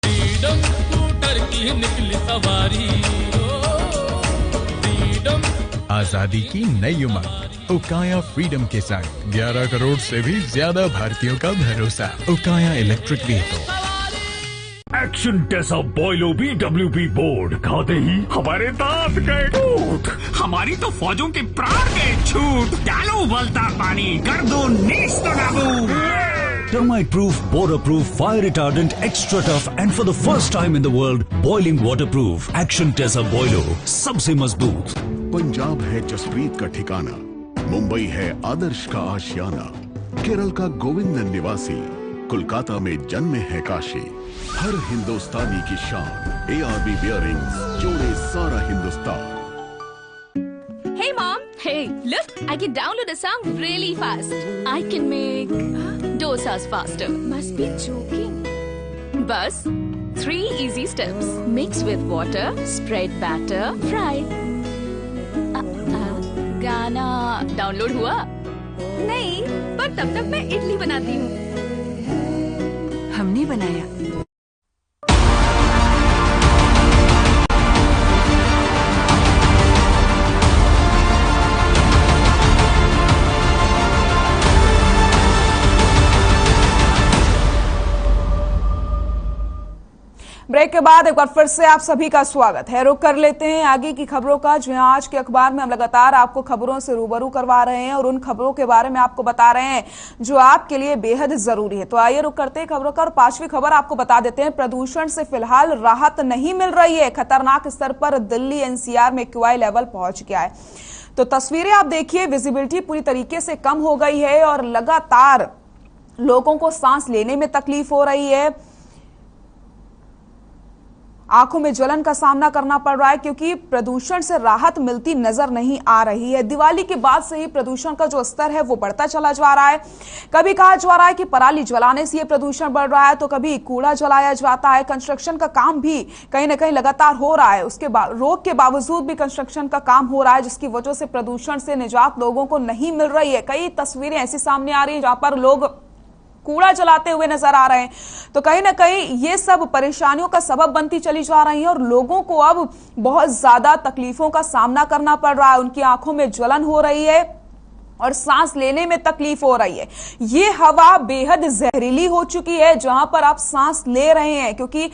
Freedom scooter की निकली सवारी, आजादी की नई उमंग। उकाया फ्रीडम के संग 11 करोड़ से भी ज्यादा भारतीयों का भरोसा। उकाया इलेक्ट्रिक व्हीकल। एक्शन टेसा बॉयलो BWP बोर्ड खाते ही हमारे दांत गए टूट। हमारी तो फौजों के प्राण गए छूट। डालो उबलता पानी, कर दो नेस्त नाबूद। Termite proof, border proof, fire retardant, extra tough and for the first time in the world, boiling waterproof. Action Tesa Boilo, सबसे मजबूत। पंजाब है जसप्रीत का ठिकाना, मुंबई है आदर्श का आशियाना, केरल का गोविंद निवासी, कोलकाता में जन्मे है काशी। हर हिंदुस्तानी की शान, ARB बियरिंग्स जोड़े सारा Hindustan. Hey mom, hey, look, I can download a song really fast. I can make dosas faster. Must be joking. Bus, 3 easy steps. Mix with water, spread batter, fry. गाना डाउनलोड हुआ? नहीं, पर तब तक मैं इडली बनाती हूँ। हमने बनाया। ब्रेक के बाद एक बार फिर से आप सभी का स्वागत है। रुक कर लेते हैं आगे की खबरों का, जो आज के अखबार में हम लगातार आपको खबरों से रूबरू करवा रहे हैं और उन खबरों के बारे में आपको बता रहे हैं जो आपके लिए बेहद जरूरी है। तो आइए रुक करते हैं खबरों का और 5वीं खबर आपको बता देते हैं। प्रदूषण से फिलहाल राहत नहीं मिल रही है। खतरनाक स्तर पर दिल्ली NCR में QI लेवल पहुंच गया है। तो तस्वीरें आप देखिए, विजिबिलिटी पूरी तरीके से कम हो गई है और लगातार लोगों को सांस लेने में तकलीफ हो रही है। आंखों में जलन का सामना करना पड़ रहा है क्योंकि प्रदूषण से राहत मिलती नजर नहीं आ रही है। दिवाली के बाद से ही प्रदूषण का जो स्तर है वो बढ़ता चला जा रहा है। कभी कहा जा रहा है कि पराली जलाने से ये प्रदूषण बढ़ रहा है, तो कभी कूड़ा जलाया जाता है। कंस्ट्रक्शन का काम भी कहीं ना कहीं लगातार हो रहा है। उसके बाद रोक के बावजूद भी कंस्ट्रक्शन का काम हो रहा है, जिसकी वजह से प्रदूषण से निजात लोगों को नहीं मिल रही है। कई तस्वीरें ऐसी सामने आ रही है जहां पर लोग कूड़ा जलाते हुए नजर आ रहे हैं। तो कहीं ना कहीं ये सब परेशानियों का सबब बनती चली जा रही है और लोगों को अब बहुत ज्यादा तकलीफों का सामना करना पड़ रहा है। उनकी आंखों में जलन हो रही है और सांस लेने में तकलीफ हो रही है। ये हवा बेहद जहरीली हो चुकी है जहां पर आप सांस ले रहे हैं, क्योंकि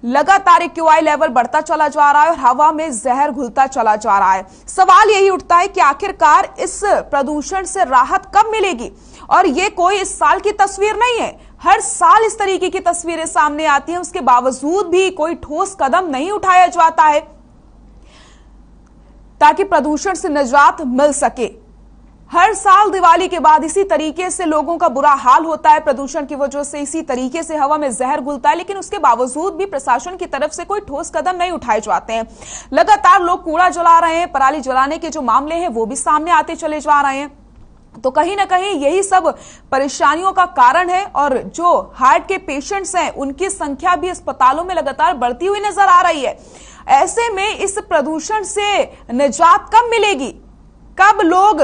लगातार QI लेवल बढ़ता चला जा रहा है और हवा में जहर घुलता चला जा रहा है। सवाल यही उठता है कि आखिरकार इस प्रदूषण से राहत कब मिलेगी? और ये कोई इस साल की तस्वीर नहीं है, हर साल इस तरीके की तस्वीरें सामने आती हैं। उसके बावजूद भी कोई ठोस कदम नहीं उठाया जाता है ताकि प्रदूषण से निजात मिल सके। हर साल दिवाली के बाद इसी तरीके से लोगों का बुरा हाल होता है प्रदूषण की वजह से, इसी तरीके से हवा में जहर घुलता है, लेकिन उसके बावजूद भी प्रशासन की तरफ से कोई ठोस कदम नहीं उठाए जाते हैं। लगातार लोग कूड़ा जला रहे हैं, पराली जलाने के जो मामले हैं वो भी सामने आते चले जा रहे हैं। तो कहीं ना कहीं यही सब परेशानियों का कारण है और जो हार्ट के पेशेंट्स हैं उनकी संख्या भी अस्पतालों में लगातार बढ़ती हुई नजर आ रही है। ऐसे में इस प्रदूषण से निजात कब मिलेगी? कब लोग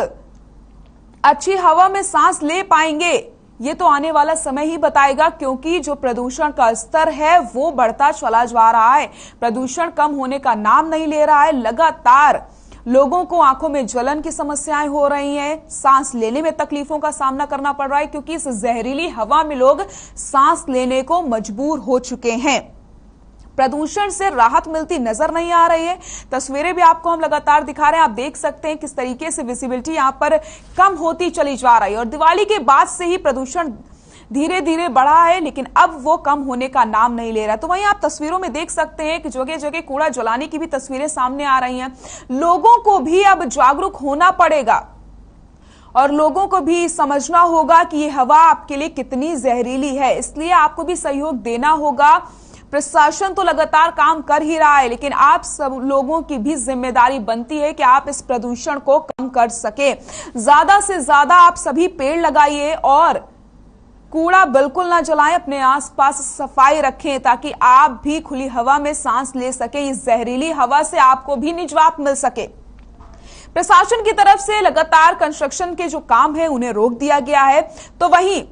अच्छी हवा में सांस ले पाएंगे? ये तो आने वाला समय ही बताएगा, क्योंकि जो प्रदूषण का स्तर है वो बढ़ता चला जा रहा है। प्रदूषण कम होने का नाम नहीं ले रहा है। लगातार लोगों को आंखों में जलन की समस्याएं हो रही हैं, सांस लेने में तकलीफों का सामना करना पड़ रहा है, क्योंकि इस जहरीली हवा में लोग सांस लेने को मजबूर हो चुके हैं। प्रदूषण से राहत मिलती नजर नहीं आ रही है। तस्वीरें भी आपको हम लगातार दिखा रहे हैं, आप देख सकते हैं किस तरीके से विजिबिलिटी यहां पर कम होती चली जा रही है। और दिवाली के बाद से ही प्रदूषण धीरे धीरे बढ़ा है, लेकिन अब वो कम होने का नाम नहीं ले रहा। तो वहीं आप तस्वीरों में देख सकते हैं कि जगह जगह कूड़ा जलाने की भी तस्वीरें सामने आ रही हैं। लोगों को भी अब जागरूक होना पड़ेगा और लोगों को भी समझना होगा कि ये हवा आपके लिए कितनी जहरीली है। इसलिए आपको भी सहयोग देना होगा। प्रशासन तो लगातार काम कर ही रहा है, लेकिन आप सब लोगों की भी जिम्मेदारी बनती है कि आप इस प्रदूषण को कम कर सके। ज्यादा से ज्यादा आप सभी पेड़ लगाइए और कूड़ा बिल्कुल ना जलाएं, अपने आसपास सफाई रखें ताकि आप भी खुली हवा में सांस ले सके। इस जहरीली हवा से आपको भी निजात मिल सके। प्रशासन की तरफ से लगातार कंस्ट्रक्शन के जो काम है उन्हें रोक दिया गया है, तो वहीं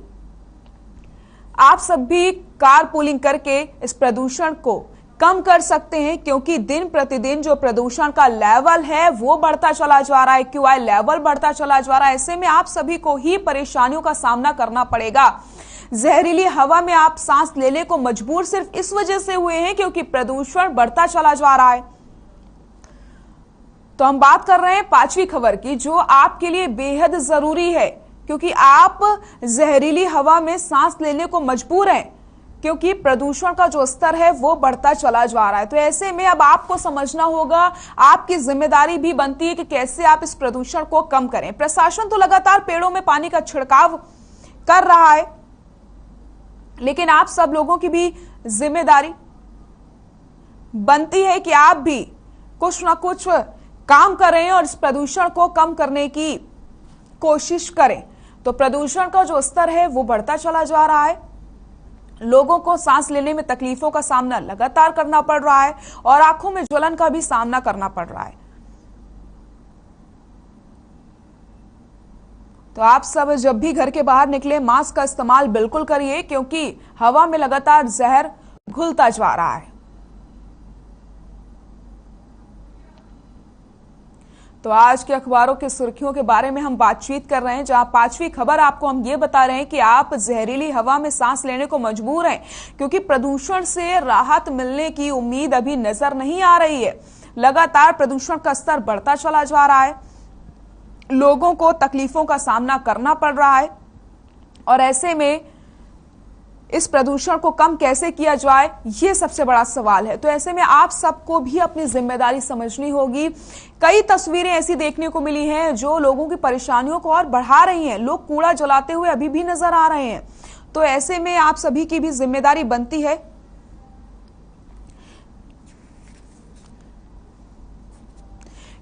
आप सब भी कार पूलिंग करके इस प्रदूषण को कम कर सकते हैं, क्योंकि दिन प्रतिदिन जो प्रदूषण का लेवल है वो बढ़ता चला जा रहा है, QI लेवल बढ़ता चला जा रहा है। ऐसे में आप सभी को ही परेशानियों का सामना करना पड़ेगा। जहरीली हवा में आप सांस लेने को मजबूर सिर्फ इस वजह से हुए हैं क्योंकि प्रदूषण बढ़ता चला जा रहा है। तो हम बात कर रहे हैं 5वीं खबर की, जो आपके लिए बेहद जरूरी है, क्योंकि आप जहरीली हवा में सांस लेने को मजबूर हैं क्योंकि प्रदूषण का जो स्तर है वो बढ़ता चला जा रहा है। तो ऐसे में अब आपको समझना होगा, आपकी जिम्मेदारी भी बनती है कि कैसे आप इस प्रदूषण को कम करें। प्रशासन तो लगातार पेड़ों में पानी का छिड़काव कर रहा है, लेकिन आप सब लोगों की भी जिम्मेदारी बनती है कि आप भी कुछ ना कुछ काम करें और इस प्रदूषण को कम करने की कोशिश करें। तो प्रदूषण का जो स्तर है वो बढ़ता चला जा रहा है, लोगों को सांस लेने में तकलीफों का सामना लगातार करना पड़ रहा है और आंखों में ज्वलन का भी सामना करना पड़ रहा है। तो आप सब जब भी घर के बाहर निकले मास्क का इस्तेमाल बिल्कुल करिए, क्योंकि हवा में लगातार जहर घुलता जा रहा है। तो आज के अखबारों की सुर्खियों के बारे में हम बातचीत कर रहे हैं, जहां 5वीं खबर आपको हम ये बता रहे हैं कि आप जहरीली हवा में सांस लेने को मजबूर हैं क्योंकि प्रदूषण से राहत मिलने की उम्मीद अभी नजर नहीं आ रही है। लगातार प्रदूषण का स्तर बढ़ता चला जा रहा है, लोगों को तकलीफों का सामना करना पड़ रहा है और ऐसे में इस प्रदूषण को कम कैसे किया जाए, ये सबसे बड़ा सवाल है। तो ऐसे में आप सबको भी अपनी जिम्मेदारी समझनी होगी। कई तस्वीरें ऐसी देखने को मिली हैं जो लोगों की परेशानियों को और बढ़ा रही हैं। लोग कूड़ा जलाते हुए अभी भी नजर आ रहे हैं। तो ऐसे में आप सभी की भी जिम्मेदारी बनती है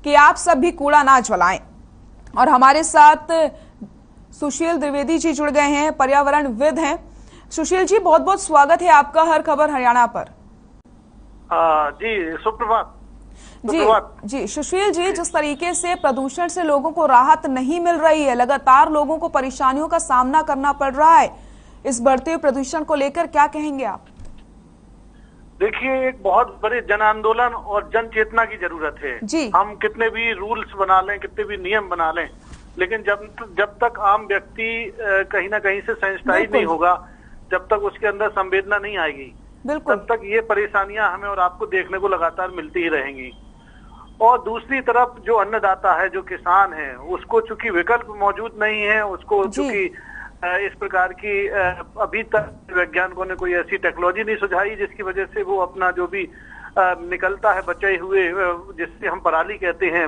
कि आप सब भी कूड़ा ना जलाएं। और हमारे साथ सुशील द्विवेदी जी जुड़ गए हैं, पर्यावरणविद हैं। सुशील जी, बहुत बहुत स्वागत है आपका हर खबर हरियाणा पर। जी सुप्रभात। जी सुशील जी, जिस तरीके से प्रदूषण से लोगों को राहत नहीं मिल रही है, लगातार लोगों को परेशानियों का सामना करना पड़ रहा है, इस बढ़ते हुए प्रदूषण को लेकर क्या कहेंगे आप? देखिए, एक बहुत बड़े जन आंदोलन और जन चेतना की जरूरत है जी। हम कितने भी रूल्स बना लें, कितने भी नियम बना लें, लेकिन जब तक आम व्यक्ति कहीं ना कहीं से सेंसिटाइज नहीं होगा, जब तक उसके अंदर संवेदना नहीं आएगी, तब तक ये परेशानियां हमें और आपको देखने को लगातार मिलती ही रहेंगी। और दूसरी तरफ जो अन्नदाता है, जो किसान है, उसको चूंकि विकल्प मौजूद नहीं है, उसको चूंकि इस प्रकार की अभी तक वैज्ञानिकों ने कोई ऐसी टेक्नोलॉजी नहीं सुझाई जिसकी वजह से वो अपना जो भी निकलता है बचे हुए, जिससे हम पराली कहते हैं,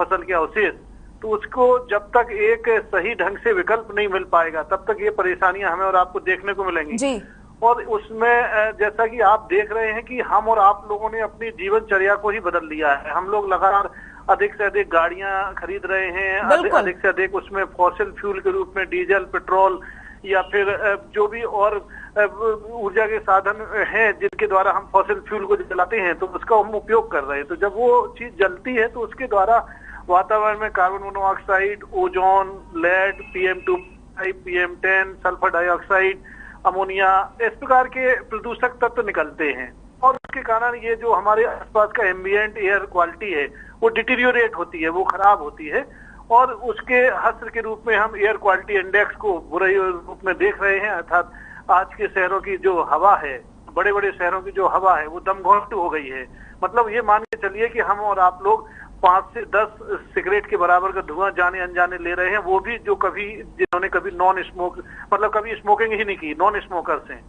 फसल के अवशेष, तो उसको जब तक एक सही ढंग से विकल्प नहीं मिल पाएगा, तब तक ये परेशानियां हमें और आपको देखने को मिलेंगी जी। और उसमें जैसा कि आप देख रहे हैं कि हम और आप लोगों ने अपनी जीवनचर्या को ही बदल लिया है। हम लोग लगातार अधिक से अधिक गाड़ियां खरीद रहे हैं, अधिक से अधिक उसमें फॉसिल फ्यूल के रूप में डीजल, पेट्रोल या फिर जो भी और ऊर्जा के साधन हैं जिनके द्वारा हम फॉसिल फ्यूल को जलाते हैं, तो उसका हम उपयोग कर रहे हैं। तो जब वो चीज जलती है तो उसके द्वारा वातावरण में carbon monoxide, ozone, lead, PM2.5, PM10, sulphur dioxide, ammonia, इस प्रकार के प्रदूषक तत्व निकलते हैं और उसके कारण ये जो हमारे आसपास का एम्बिएंट एयर क्वालिटी है वो डिटीरियोरेट होती है, वो खराब होती है। और उसके हस्र के रूप में हम एयर क्वालिटी इंडेक्स को बुरे रूप में देख रहे हैं, अर्थात आज के शहरों की जो हवा है, बड़े बड़े शहरों की जो हवा है वो दमघोंटू हो गई है। मतलब ये मान के चलिए कि हम और आप लोग 5 से 10 सिगरेट के बराबर का धुआं जाने अनजाने ले रहे हैं, वो भी जो जिन्होंने कभी नॉन स्मोक, मतलब कभी स्मोकिंग ही नहीं की, नॉन स्मोकर्स हैं।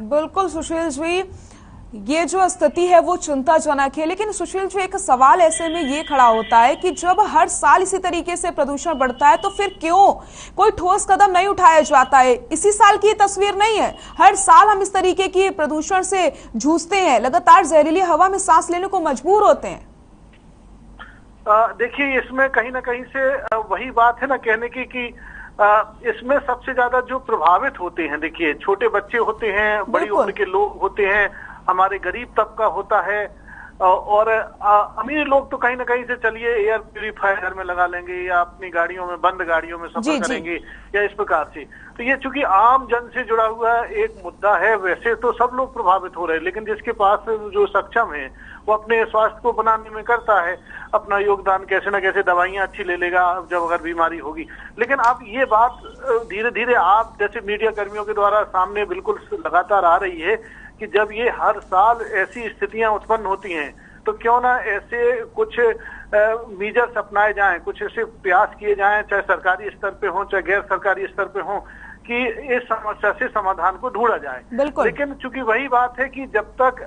बिल्कुल सुशील जी, ये जो स्थिति है वो चिंताजनक है। लेकिन सुशील जी, एक सवाल ऐसे में ये खड़ा होता है कि जब हर साल इसी तरीके से प्रदूषण बढ़ता है तो फिर क्यों कोई ठोस कदम नहीं उठाया जाता है? इसी साल की तस्वीर नहीं है, हर साल हम इस तरीके की प्रदूषण से जूझते हैं, लगातार जहरीली हवा में सांस लेने को मजबूर होते हैं। देखिए, इसमें कहीं ना कहीं से वही बात है ना कहने की कि इसमें सबसे ज्यादा जो प्रभावित होते हैं, देखिए छोटे बच्चे होते हैं, बड़ी उम्र के लोग होते हैं, हमारे गरीब तबका होता है, और अमीर लोग तो कहीं ना कहीं से चलिए एयर प्यूरिफायर घर में लगा लेंगे या अपनी गाड़ियों में, बंद गाड़ियों में सफर करेंगे या इस प्रकार से। तो ये चूंकि आम जन से जुड़ा हुआ एक मुद्दा है, वैसे तो सब लोग प्रभावित हो रहे हैं, लेकिन जिसके पास जो सक्षम है वो अपने स्वास्थ्य को बनाने में करता है अपना योगदान, कैसे ना कैसे दवाइयां अच्छी ले लेगा जब अगर बीमारी होगी। लेकिन अब ये बात धीरे धीरे आप जैसे मीडिया कर्मियों के द्वारा सामने बिल्कुल लगातार आ रही है कि जब ये हर साल ऐसी स्थितियां उत्पन्न होती हैं तो क्यों ना ऐसे कुछ मीजर्स अपनाए जाएं, कुछ ऐसे प्रयास किए जाएं, चाहे सरकारी स्तर पे हो चाहे गैर सरकारी स्तर पे हो, कि इस समस्या से समाधान को ढूंढा जाए। लेकिन चूंकि वही बात है कि जब तक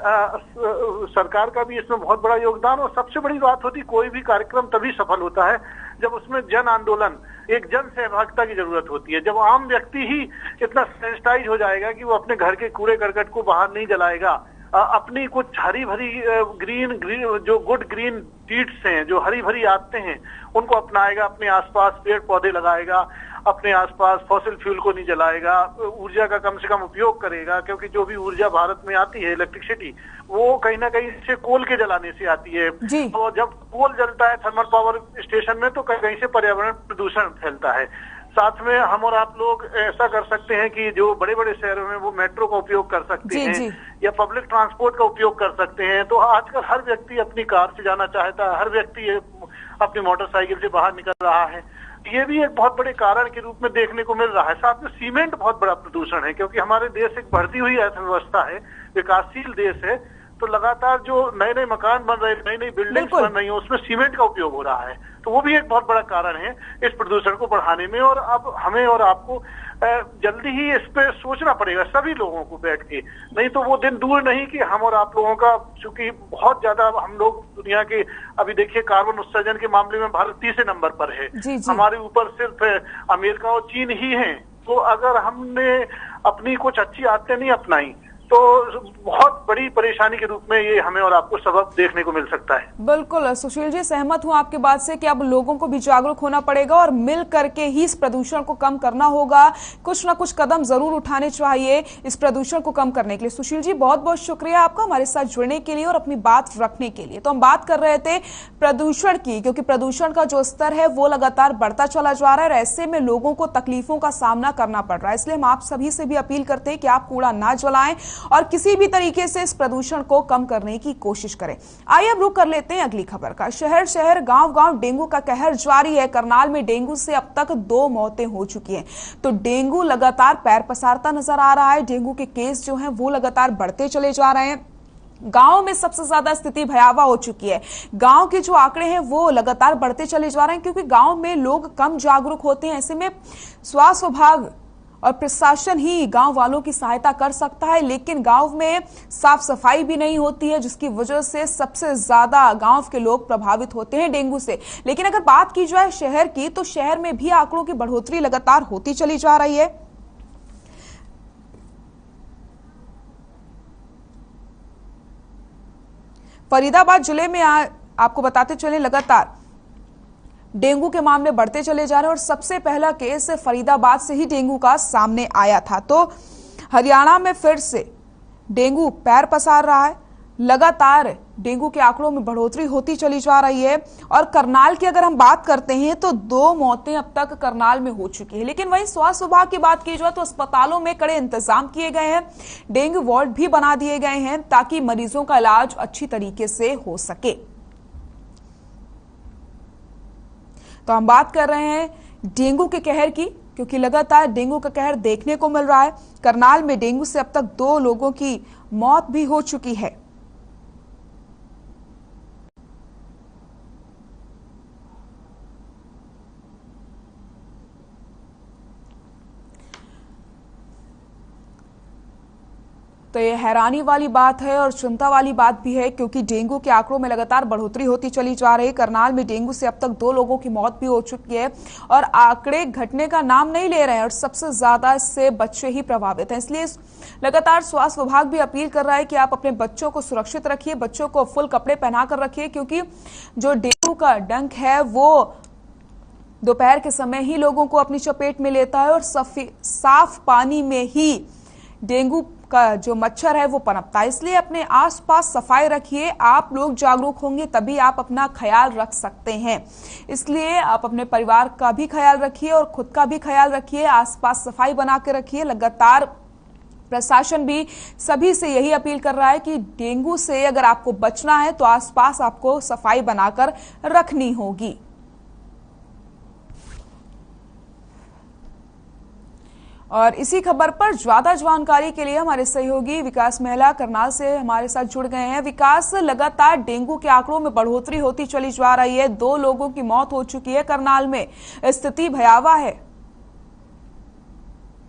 सरकार का भी इसमें बहुत बड़ा योगदान, और सबसे बड़ी बात होती कोई भी कार्यक्रम तभी सफल होता है जब उसमें जन आंदोलन, एक जन सहभागिता की जरूरत होती है। जब आम व्यक्ति ही इतना सेंसिटाइज हो जाएगा कि वो अपने घर के कूड़े करकट को बाहर नहीं जलाएगा, अपनी कुछ हरी भरी ग्रीन जो गुड ग्रीन डीड्स हैं, जो हरी भरी आदतें हैं, उनको अपनाएगा, अपने आसपास पेड़ पौधे लगाएगा, अपने आसपास फॉसिल फ्यूल को नहीं जलाएगा, ऊर्जा का कम से कम उपयोग करेगा, क्योंकि जो भी ऊर्जा भारत में आती है इलेक्ट्रिसिटी, वो कहीं ना कहीं से कोल के जलाने से आती है। और जब कोल जलता है थर्मल पावर स्टेशन में तो कहीं से पर्यावरण प्रदूषण फैलता है। साथ में हम और आप लोग ऐसा कर सकते हैं कि जो बड़े बड़े शहरों में वो मेट्रो का उपयोग कर सकते हैं या पब्लिक ट्रांसपोर्ट का उपयोग कर सकते हैं। तो आजकल हर व्यक्ति अपनी कार से जाना चाहता है, हर व्यक्ति अपनी मोटरसाइकिल से बाहर निकल रहा है। ये भी एक बहुत बड़े कारण के रूप में देखने को मिल रहा है। साथ में सीमेंट बहुत बड़ा प्रदूषण है, क्योंकि हमारे देश एक बढ़ती हुई अर्थव्यवस्था है, विकासशील देश है, तो लगातार जो नए नए मकान बन रहे, नई नई बिल्डिंग्स बन रही हैं, उसमें सीमेंट का उपयोग हो रहा है। तो वो भी एक बहुत बड़ा कारण है इस प्रदूषण को बढ़ाने में। और अब हमें और आपको जल्दी ही इस पे सोचना पड़ेगा सभी लोगों को बैठ के, नहीं तो वो दिन दूर नहीं कि हम और आप लोगों का, चूंकि बहुत ज्यादा हम लोग दुनिया के, अभी देखिए कार्बन उत्सर्जन के मामले में भारत तीसरे नंबर पर है, हमारे ऊपर सिर्फ अमेरिका और चीन ही है। तो अगर हमने अपनी कुछ अच्छी आदतें नहीं अपनाई तो बहुत बड़ी परेशानी के रूप में ये हमें और आपको सबक देखने को मिल सकता है। बिल्कुल सुशील जी, सहमत हूं आपकी बात से कि अब लोगों को भी जागरूक होना पड़ेगा और मिल करके ही इस प्रदूषण को कम करना होगा। कुछ ना कुछ कदम जरूर उठाने चाहिए इस प्रदूषण को कम करने के लिए। सुशील जी, बहुत बहुत शुक्रिया आपका हमारे साथ जुड़ने के लिए और अपनी बात रखने के लिए। तो हम बात कर रहे थे प्रदूषण की, क्योंकि प्रदूषण का जो स्तर है वो लगातार बढ़ता चला जा रहा है और ऐसे में लोगों को तकलीफों का सामना करना पड़ रहा है। इसलिए हम आप सभी से भी अपील करते हैं कि आप कूड़ा ना जलाएं और किसी भी तरीके से इस प्रदूषण को कम करने की कोशिश करें। आइए अब रुक कर लेते हैं अगली खबर का। शहर शहर गांव गांव डेंगू का कहर जारी है। करनाल में डेंगू से अब तक 2 मौतें हो चुकी हैं। तो डेंगू लगातार पैर पसारता नजर आ रहा है। डेंगू के केस जो हैं वो लगातार बढ़ते चले जा रहे हैं। गांव में सबसे ज्यादा स्थिति भयावह हो चुकी है। गांव के जो आंकड़े हैं वो लगातार बढ़ते चले जा रहे हैं, क्योंकि गांव में लोग कम जागरूक होते हैं। ऐसे में स्वास्थ्य विभाग और प्रशासन ही गांव वालों की सहायता कर सकता है, लेकिन गांव में साफ सफाई भी नहीं होती है, जिसकी वजह से सबसे ज्यादा गांव के लोग प्रभावित होते हैं डेंगू से। लेकिन अगर बात की जाए शहर की, तो शहर में भी आंकड़ों की बढ़ोतरी लगातार होती चली जा रही है। फरीदाबाद जिले में आपको बताते चले लगातार डेंगू के मामले बढ़ते चले जा रहे हैं और सबसे पहला केस फरीदाबाद से ही डेंगू का सामने आया था। तो हरियाणा में फिर से डेंगू पैर पसार रहा है। लगातार डेंगू के आंकड़ों में बढ़ोतरी होती चली जा रही है। और करनाल की अगर हम बात करते हैं तो 2 मौतें अब तक करनाल में हो चुकी है। लेकिन वहीं स्वास्थ्य विभाग की बात की जाए तो अस्पतालों में कड़े इंतजाम किए गए हैं। डेंगू वार्ड भी बना दिए गए हैं ताकि मरीजों का इलाज अच्छी तरीके से हो सके। तो हम बात कर रहे हैं डेंगू के कहर की, क्योंकि लगातार डेंगू का कहर देखने को मिल रहा है। करनाल में डेंगू से अब तक 2 लोगों की मौत भी हो चुकी है। तो ये हैरानी वाली बात है और चिंता वाली बात भी है, क्योंकि डेंगू के आंकड़ों में लगातार बढ़ोतरी होती चली जा रही है। करनाल में डेंगू से अब तक 2 लोगों की मौत भी हो चुकी है और आंकड़े घटने का नाम नहीं ले रहे हैं और सबसे ज्यादा इससे बच्चे ही प्रभावित हैं। इसलिए लगातार स्वास्थ्य विभाग भी अपील कर रहा है कि आप अपने बच्चों को सुरक्षित रखिए, बच्चों को फुल कपड़े पहनाकर रखिए, क्योंकि जो डेंगू का डंक है वो दोपहर के समय ही लोगों को अपनी चपेट में लेता है और साफ पानी में ही डेंगू का जो मच्छर है वो पनपता है। इसलिए अपने आसपास सफाई रखिए। आप लोग जागरूक होंगे तभी आप अपना ख्याल रख सकते हैं। इसलिए आप अपने परिवार का भी ख्याल रखिए और खुद का भी ख्याल रखिए। आसपास सफाई बना के रखिए। लगातार प्रशासन भी सभी से यही अपील कर रहा है कि डेंगू से अगर आपको बचना है तो आसपास आपको सफाई बनाकर रखनी होगी। और इसी खबर पर ज्यादा जानकारी के लिए हमारे सहयोगी विकास महिला करनाल से हमारे साथ जुड़ गए हैं। विकास, लगातार डेंगू के आंकड़ों में बढ़ोतरी होती चली जा रही है। 2 लोगों की मौत हो चुकी है करनाल में। स्थिति भयावह है।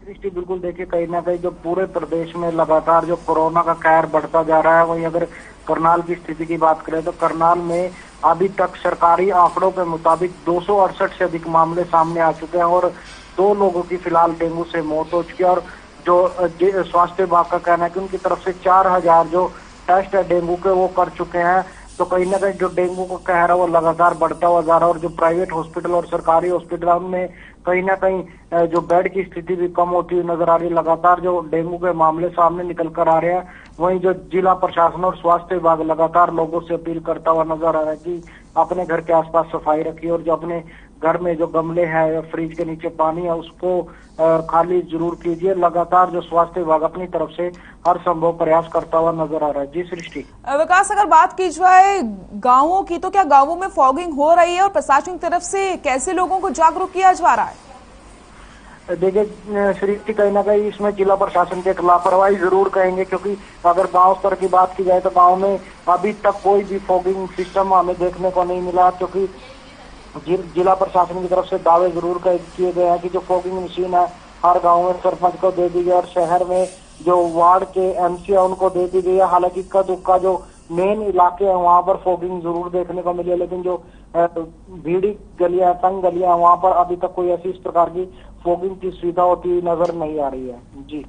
दृष्टि बिल्कुल देखिए, कहीं ना कहीं जो पूरे प्रदेश में लगातार जो कोरोना का कहर बढ़ता जा रहा है, वहीं अगर करनाल की स्थिति की बात करें तो करनाल में अभी तक सरकारी आंकड़ों के मुताबिक 268 से अधिक मामले सामने आ चुके हैं और 2 लोगों की फिलहाल डेंगू से मौत हो चुकी है। और जो स्वास्थ्य विभाग का कहना है कि उनकी तरफ से 4000 जो टेस्ट है डेंगू के वो कर चुके हैं। तो कहीं ना कहीं जो डेंगू का कहर है वो लगातार बढ़ता हुआ जा रहा है और जो प्राइवेट हॉस्पिटल और सरकारी हॉस्पिटल उनमें कहीं ना कहीं जो बेड की स्थिति भी कम होती हुई नजर आ रही है। लगातार जो डेंगू के मामले सामने निकल कर आ रहे हैं, वहीं जो जिला प्रशासन और स्वास्थ्य विभाग लगातार लोगों से अपील करता हुआ नजर आ रहा है कि अपने घर के आसपास सफाई रखिए और जो अपने घर में जो गमले हैं या फ्रिज के नीचे पानी है उसको खाली जरूर कीजिए। लगातार जो स्वास्थ्य विभाग अपनी तरफ से हर संभव प्रयास करता हुआ नजर आ रहा है। जी सृष्टि। विकास, अगर बात की जाए गांवों की तो क्या गांवों में फॉगिंग हो रही है और प्रशासन की तरफ से कैसे लोगों को जागरूक किया जा रहा है? देखिए सृष्टि, कहीं ना कहीं इसमें जिला प्रशासन की लापरवाही जरूर कहेंगे, क्योंकि अगर गांव स्तर की बात की जाए तो गांव में अभी तक कोई भी फॉगिंग सिस्टम हमें देखने को नहीं मिला। क्योंकि जिला प्रशासन की तरफ से दावे जरूर किए गए हैं कि जो फॉगिंग मशीन है हर गांव में सरपंच को दे दी गई और शहर में जो वार्ड के एमसी है उनको दे दी गई है। हालांकि इक्का दुक्का जो मेन इलाके हैं वहां पर फॉगिंग जरूर देखने को मिली है, लेकिन जो भीड़ी गलियां, तंग गलियां, वहां पर अभी तक कोई ऐसी इस प्रकार की फॉगिंग की सुविधा होती नजर नहीं आ रही है। जी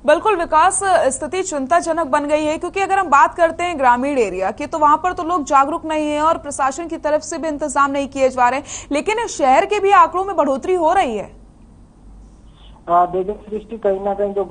बिल्कुल विकास, स्थिति चिंताजनक बन गई है क्योंकि अगर हम बात करते हैं ग्रामीण एरिया की तो वहां पर तो लोग जागरूक नहीं है और प्रशासन की तरफ से भी इंतजाम नहीं किए जा रहे, लेकिन शहर के भी आंकड़ों में बढ़ोतरी हो रही है। देखिए सृष्टि, कहीं ना कहीं जो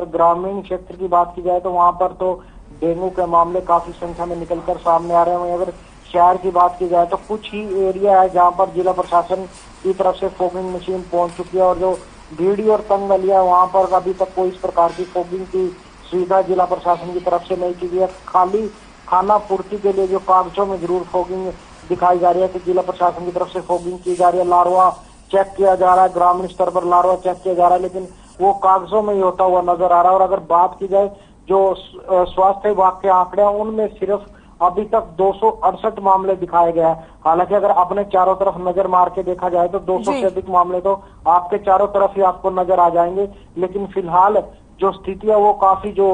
ग्रामीण क्षेत्र की बात की जाए तो वहां पर तो डेंगू के मामले काफी संख्या में निकलकर सामने आ रहे हैं। वहीं अगर शहर की बात की जाए तो कुछ ही एरिया है जहां पर जिला प्रशासन की तरफ से फॉगिंग मशीन पहुंच चुकी है और जो भीड़ी और तंग गलियां वहां पर अभी तक कोई इस प्रकार की फॉगिंग की सुविधा जिला प्रशासन की तरफ से नहीं की गई है। खाली खाना पूर्ति के लिए जो कागजों में जरूर फॉगिंग दिखाई जा रही है कि जिला प्रशासन की तरफ से फॉगिंग की जा रही है, लार्वा चेक किया जा रहा है, ग्रामीण स्तर पर लार्वा चेक किया जा रहा है, लेकिन वो कागजों में ही होता हुआ नजर आ रहा है। और अगर बात की जाए जो स्वास्थ्य विभाग के आंकड़े हैं उनमें सिर्फ अभी तक 268 मामले दिखाए गए हैं। हालांकि अगर अपने चारों तरफ नजर मार के देखा जाए तो 200 से अधिक मामले तो आपके चारों तरफ ही आपको नजर आ जाएंगे, लेकिन फिलहाल जो स्थिति है वो काफी जो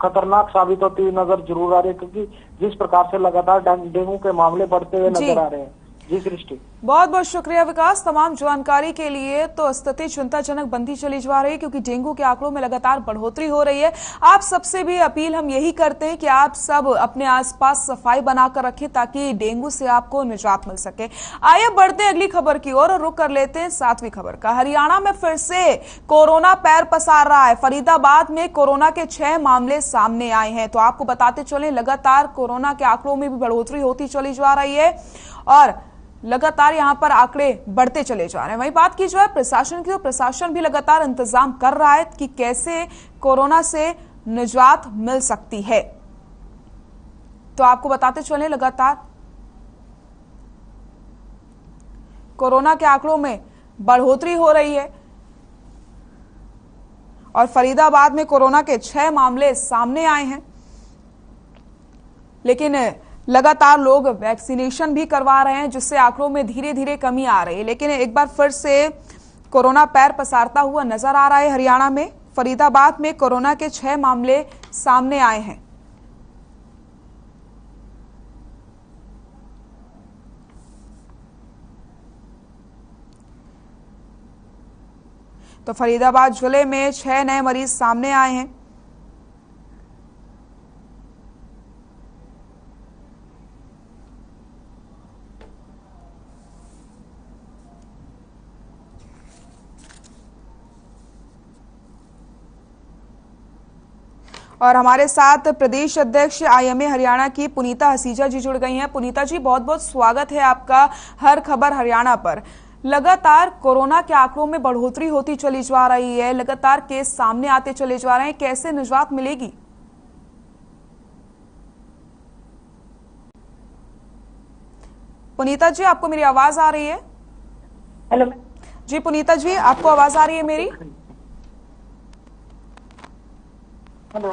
खतरनाक साबित होती हुई नजर जरूर आ रही है, क्योंकि जिस प्रकार से लगातार डेंगू के मामले बढ़ते हुए नजर आ रहे हैं। जी सृष्टि, बहुत बहुत शुक्रिया विकास तमाम जानकारी के लिए। तो स्थिति चिंताजनक बनती चली जा रही है क्योंकि डेंगू के आंकड़ों में लगातार बढ़ोतरी हो रही है। आप सबसे भी अपील हम यही करते हैं कि आप सब अपने आसपास सफाई बनाकर रखें ताकि डेंगू से आपको निजात मिल सके। आइए बढ़ते हैं अगली खबर की ओर और रुख कर लेते हैं 7वीं खबर का। हरियाणा में फिर से कोरोना पैर पसार रहा है। फरीदाबाद में कोरोना के 6 मामले सामने आए हैं। तो आपको बताते चले लगातार कोरोना के आंकड़ों में भी बढ़ोतरी होती चली जा रही है और लगातार यहां पर आंकड़े बढ़ते चले जा रहे हैं। वहीं बात की जाए प्रशासन की तो प्रशासन भी लगातार इंतजाम कर रहा है कि कैसे कोरोना से निजात मिल सकती है। तो आपको बताते चले लगातार कोरोना के आंकड़ों में बढ़ोतरी हो रही है और फरीदाबाद में कोरोना के 6 मामले सामने आए हैं, लेकिन लगातार लोग वैक्सीनेशन भी करवा रहे हैं जिससे आंकड़ों में धीरे धीरे कमी आ रही है। लेकिन एक बार फिर से कोरोना पैर पसारता हुआ नजर आ रहा है। हरियाणा में फरीदाबाद में कोरोना के 6 मामले सामने आए हैं। तो फरीदाबाद जिले में 6 नए मरीज सामने आए हैं। और हमारे साथ प्रदेश अध्यक्ष IMA हरियाणा की पुनीता हसीजा जी जुड़ गई हैं। पुनीता जी, बहुत बहुत स्वागत है आपका हर खबर हरियाणा पर। लगातार कोरोना के आंकड़ों में बढ़ोतरी होती चली जा रही है, लगातार केस सामने आते चले जा रहे हैं, कैसे निजात मिलेगी? पुनीता जी, आपको मेरी आवाज आ रही है? हेलो जी पुनीता जी, आपको आवाज आ रही है मेरी? हेलो,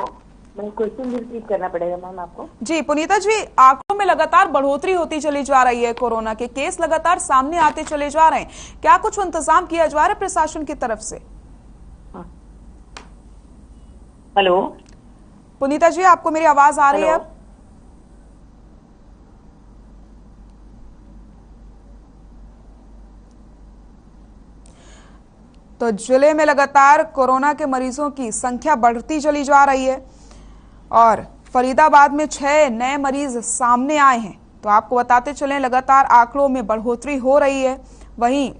मैं क्वेश्चन रिपीट करना पड़ेगा मैम आपको। जी पुनीता जी, आंकड़ों में लगातार बढ़ोतरी होती चली जा रही है, कोरोना के केस लगातार सामने आते चले जा रहे हैं, क्या कुछ इंतजाम किया जा रहा है प्रशासन की तरफ से? हेलो पुनीता जी, आपको मेरी आवाज आ रही है? तो जिले में लगातार कोरोना के मरीजों की संख्या बढ़ती चली जा रही है और फरीदाबाद में 6 नए मरीज सामने आए हैं। तो आपको बताते चलें, लगातार आंकड़ों में बढ़ोतरी हो रही है। वहीं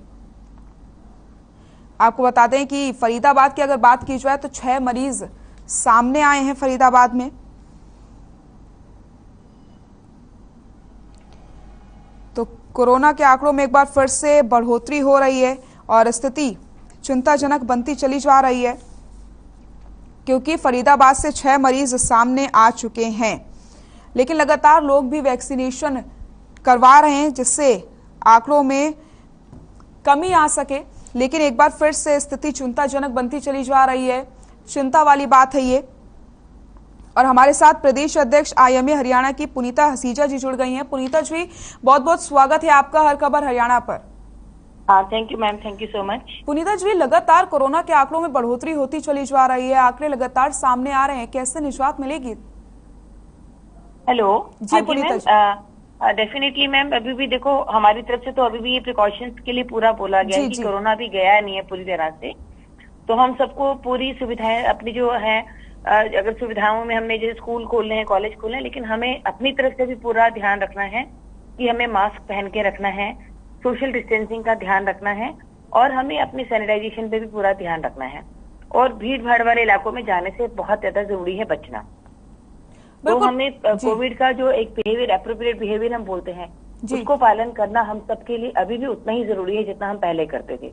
आपको बता दें कि फरीदाबाद की अगर बात की जाए तो 6 मरीज सामने आए हैं फरीदाबाद में। तो कोरोना के आंकड़ों में एक बार फिर से बढ़ोतरी हो रही है और स्थिति चिंताजनक बनती चली जा रही है, क्योंकि फरीदाबाद से 6 मरीज सामने आ चुके हैं। लेकिन लगातार लोग भी वैक्सीनेशन करवा रहे हैं जिससे आंकड़ों में कमी आ सके। लेकिन एक बार फिर से स्थिति चिंताजनक बनती चली जा रही है, चिंता वाली बात है ये। और हमारे साथ प्रदेश अध्यक्ष IMA हरियाणा की पुनीता हसीजा जी जुड़ गई हैं। पुनीता जी, बहुत बहुत स्वागत है आपका हर खबर हरियाणा पर। Thank you ma'am, thank you so much. Punita ji, लगातार कोरोना के आंकड़ों में बढ़ोतरी होती चली जा रही है, आंकड़े लगातार सामने आ रहे हैं, कैसे निजात मिलेगी? हेलो जी पुनीता जी। डेफिनेटली मैम, अभी भी देखो हमारी तरफ से तो अभी भी ये प्रिकॉशंस के लिए पूरा बोला गया है कि कोरोना भी गया नहीं है पूरी तरह से। तो हम सबको पूरी सुविधाएं अपनी जो है, अगर सुविधाओं में हमने जैसे स्कूल खोलने हैं, कॉलेज खोलने हैं, लेकिन हमें अपनी तरफ से भी पूरा ध्यान रखना है कि हमें मास्क पहन के रखना है, सोशल डिस्टेंसिंग का ध्यान रखना है और हमें अपनी सैनिटाइजेशन पे भी पूरा ध्यान रखना है। और भीड़ भाड़ वाले इलाकों में जाने से बहुत ज्यादा जरूरी है बचना। तो हमें कोविड का जो एक बिहेवियर, एप्रोप्रिएट बिहेवियर हम बोलते हैं, उसको पालन करना हम सबके लिए अभी भी उतना ही जरूरी है जितना हम पहले करते थे।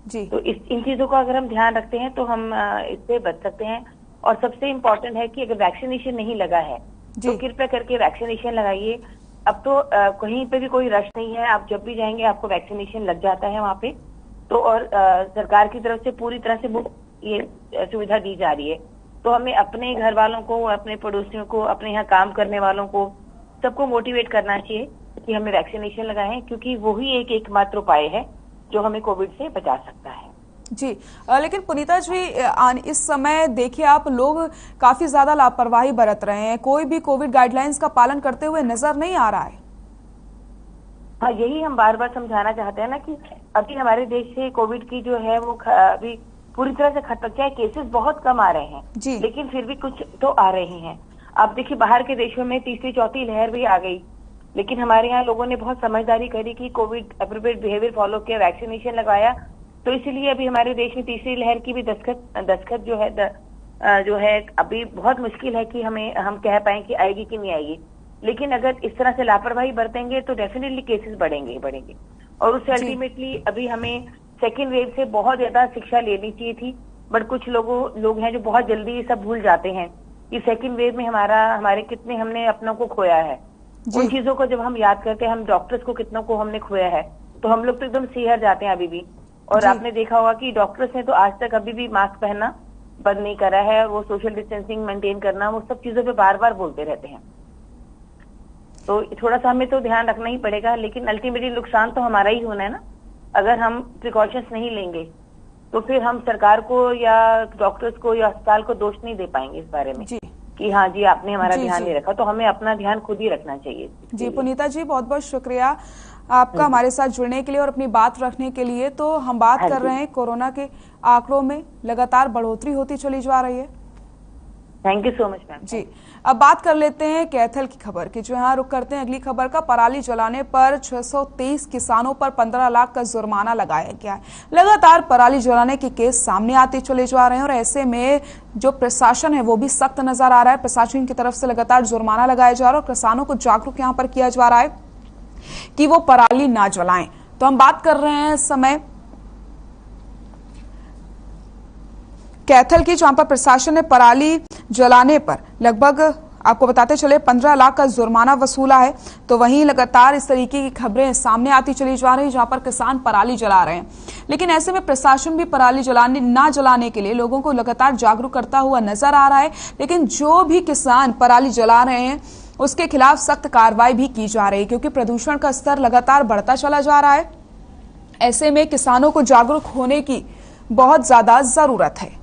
जी। तो इन चीजों का अगर हम ध्यान रखते हैं तो हम इससे बच सकते हैं। और सबसे इम्पोर्टेंट है कि अगर वैक्सीनेशन नहीं लगा है तो कृपया करके वैक्सीनेशन लगाइए। अब तो कहीं पे भी कोई रश नहीं है, आप जब भी जाएंगे आपको वैक्सीनेशन लग जाता है वहाँ पे। तो और सरकार की तरफ से पूरी तरह से ये सुविधा दी जा रही है। तो हमें अपने घर वालों को, अपने पड़ोसियों को, अपने यहाँ काम करने वालों को, सबको मोटिवेट करना चाहिए कि हमें वैक्सीनेशन लगाएं, क्योंकि वही एकमात्र उपाय है जो हमें कोविड से बचा सकता है। जी, लेकिन पुनीता जी, इस समय देखिए आप, लोग काफी ज्यादा लापरवाही बरत रहे हैं, कोई भी कोविड गाइडलाइंस का पालन करते हुए नजर नहीं आ रहा है। हाँ, यही हम बार बार समझाना चाहते हैं ना कि अभी हमारे देश से कोविड की जो है वो अभी पूरी तरह से खत्म, चाहे केसेस बहुत कम आ रहे हैं जी, लेकिन फिर भी कुछ तो आ रहे हैं। अब देखिए बाहर के देशों में तीसरी चौथी लहर भी आ गई, लेकिन हमारे यहाँ लोगों ने बहुत समझदारी करी कि कोविड एप्रोप्रिएट बिहेवियर फॉलो किया, वैक्सीनेशन लगाया। तो इसीलिए अभी हमारे देश में तीसरी लहर की भी दस्तखत जो है अभी बहुत मुश्किल है कि हम कह पाए कि आएगी कि नहीं आएगी। लेकिन अगर इस तरह से लापरवाही बरतेंगे तो डेफिनेटली केसेस बढ़ेंगे और उससे अल्टीमेटली अभी हमें सेकेंड वेव से बहुत ज्यादा शिक्षा लेनी चाहिए थी। बट कुछ लोग हैं जो बहुत जल्दी ये सब भूल जाते हैं कि सेकेंड वेव में हमारे कितने हमने अपनों को खोया है। उन चीजों को जब हम याद करते हैं, हम डॉक्टर्स को कितनों को हमने खोया है, तो हम लोग तो एकदम सिहर जाते हैं अभी भी। और आपने देखा होगा कि डॉक्टर्स ने तो आज तक अभी भी मास्क पहनना बंद नहीं करा है, वो सोशल डिस्टेंसिंग मेंटेन करना, वो सब चीजों पे बार बार बोलते रहते हैं। तो थोड़ा सा हमें तो ध्यान रखना ही पड़ेगा, लेकिन अल्टीमेटली नुकसान तो हमारा ही होना है ना। अगर हम प्रिकॉशंस नहीं लेंगे तो फिर हम सरकार को या डॉक्टर्स को या अस्पताल को दोष नहीं दे पाएंगे इस बारे में कि हाँ जी आपने हमारा ध्यान नहीं रखा। तो हमें अपना ध्यान खुद ही रखना चाहिए। जी पुनीता जी, बहुत बहुत शुक्रिया आपका हमारे साथ जुड़ने के लिए और अपनी बात रखने के लिए। तो हम बात कर रहे हैं कोरोना के आंकड़ों में लगातार बढ़ोतरी होती चली जा रही है। Thank you so much ma'am ji. अब बात कर लेते हैं कैथल की खबर की, जो यहाँ रुक करते हैं अगली खबर का। पराली जलाने पर 623 किसानों पर 15 लाख का जुर्माना लगाया गया है। लगातार पराली जलाने के केस सामने आते चले जा रहे हैं और ऐसे में जो प्रशासन है वो भी सख्त नजर आ रहा है। प्रशासन की तरफ से लगातार जुर्माना लगाया जा रहा है और किसानों को जागरूक यहाँ पर किया जा रहा है कि वो पराली ना जलाएं। तो हम बात कर रहे हैं इस समय कैथल की, जहां पर प्रशासन ने पराली जलाने पर लगभग आपको बताते चले 15 लाख का जुर्माना वसूला है। तो वहीं लगातार इस तरीके की खबरें सामने आती चली जा रही है जहां पर किसान पराली जला रहे हैं। लेकिन ऐसे में प्रशासन भी पराली ना जलाने के लिए लोगों को लगातार जागरूक करता हुआ नजर आ रहा है। लेकिन जो भी किसान पराली जला रहे हैं उसके खिलाफ सख्त कार्रवाई भी की जा रही है, क्योंकि प्रदूषण का स्तर लगातार बढ़ता चला जा रहा है। ऐसे में किसानों को जागरूक होने की बहुत ज्यादा जरूरत है।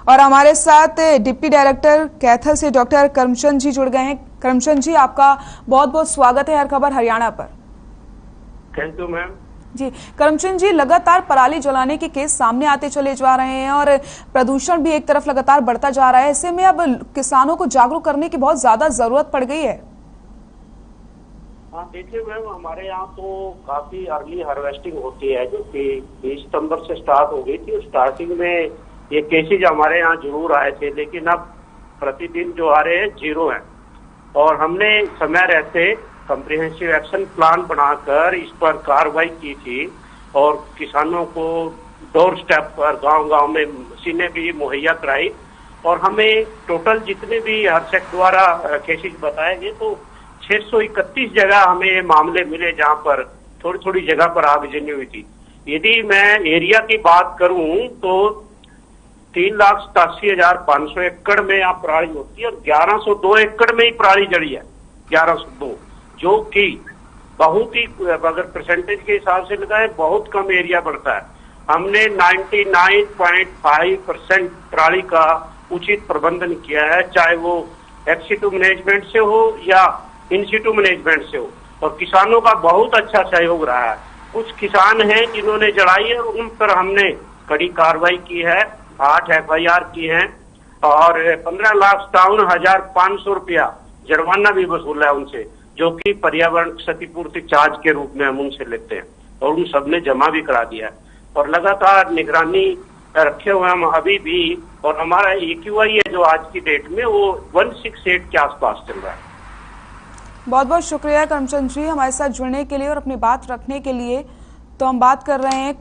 और हमारे साथ डिप्टी डायरेक्टर कैथल से डॉक्टर करमचंद जी जुड़ गए हैं। करमचंद जी, आपका बहुत बहुत स्वागत है हर खबर हरियाणा पर। Thank you ma'am. जी करमचंद जी, लगातार पराली जलाने के केस सामने आते चले जा रहे हैं और प्रदूषण भी एक तरफ लगातार बढ़ता जा रहा है। ऐसे में अब किसानों को जागरूक करने की बहुत ज्यादा जरूरत पड़ गई है। हाँ देखिए मैम, हमारे यहाँ तो काफी अर्ली हार्वेस्टिंग होती है, जो कि 20 सितंबर से स्टार्ट हो गई थी। स्टार्टिंग में ये केसेज हमारे यहाँ जरूर आए थे, लेकिन अब प्रतिदिन जो आ रहे हैं 0 हैं। और हमने समय रहते कम्प्रिहेंसिव एक्शन प्लान बनाकर इस पर कार्रवाई की थी और किसानों को डोर स्टेप पर गांव-गांव में मशीनें भी मुहैया कराई। और हमें टोटल जितने भी हरसेक द्वारा केसेज बताए गए तो 631 जगह हमें मामले मिले जहां पर थोड़ी थोड़ी जगह पर आगजनी हुई थी। यदि मैं एरिया की बात करूं तो 3,87,500 एकड़ में यहाँ पराली होती है और 1102 एकड़ में ही पराली जड़ी है, 1102, जो कि बहुत ही, अगर परसेंटेज के हिसाब से लगाए, बहुत कम एरिया बढ़ता है। हमने 99.5% पराली का उचित प्रबंधन किया है, चाहे वो एक्सीटू मैनेजमेंट से हो या इनसीटू मैनेजमेंट से हो, और किसानों का बहुत अच्छा सहयोग रहा है। कुछ किसान हैं जिन्होंने जलाई है और उन पर हमने कड़ी कार्रवाई की है, 8 FIR की हैं और 15,57,500 रुपया जुर्माना भी वसूला है उनसे, जो कि पर्यावरण क्षतिपूर्ति चार्ज के रूप में हम उनसे लेते हैं, और उन सब ने जमा भी करा दिया है। और लगातार निगरानी रखे हुए हम अभी भी, और हमारा AQI है जो आज की डेट में वो 168 के आसपास चल रहा है। बहुत बहुत शुक्रिया करमचंद जी हमारे साथ जुड़ने के लिए और अपनी बात रखने के लिए। तो हम बात कर रहे हैं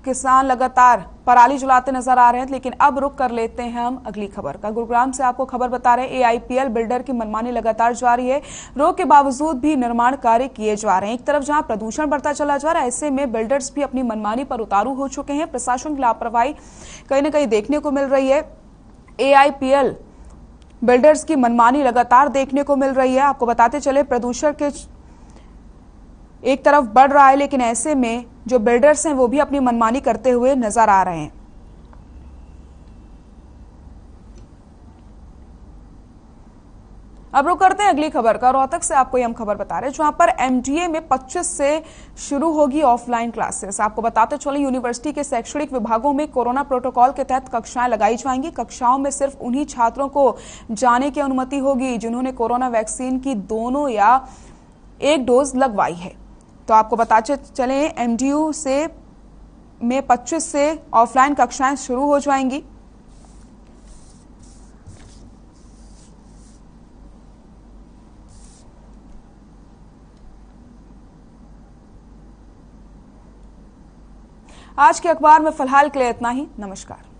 किसान लगातार पराली जलाते नजर आ रहे हैं, लेकिन अब रुक कर लेते हैं हम अगली खबर का। गुरुग्राम से आपको खबर बता रहे हैं, AIPL बिल्डर की मनमानी लगातार जारी है। रोक के बावजूद भी निर्माण कार्य किए जा रहे हैं। एक तरफ जहां प्रदूषण बढ़ता चला जा रहा है, ऐसे में बिल्डर्स भी अपनी मनमानी पर उतारू हो चुके हैं। प्रशासन की लापरवाही कहीं न कहीं देखने को मिल रही है। AIPL बिल्डर्स की मनमानी लगातार देखने को मिल रही है। आपको बताते चले, प्रदूषण के एक तरफ बढ़ रहा है, लेकिन ऐसे में जो बिल्डर्स हैं वो भी अपनी मनमानी करते हुए नजर आ रहे हैं। अब रुक करते हैं अगली खबर का। रोहतक से आपको ये हम खबर बता रहे हैं, जहां पर MDA में 25 से शुरू होगी ऑफलाइन क्लासेस। आपको बताते चले, यूनिवर्सिटी के शैक्षणिक विभागों में कोरोना प्रोटोकॉल के तहत कक्षाएं लगाई जाएंगी। कक्षाओं में सिर्फ उन्हीं छात्रों को जाने की अनुमति होगी जिन्होंने कोरोना वैक्सीन की 2 या 1 डोज लगवाई है। तो आपको बताते चले, MDU से में 25 से ऑफलाइन कक्षाएं शुरू हो जाएंगी। आज के अखबार में फिलहाल के लिए इतना ही। नमस्कार।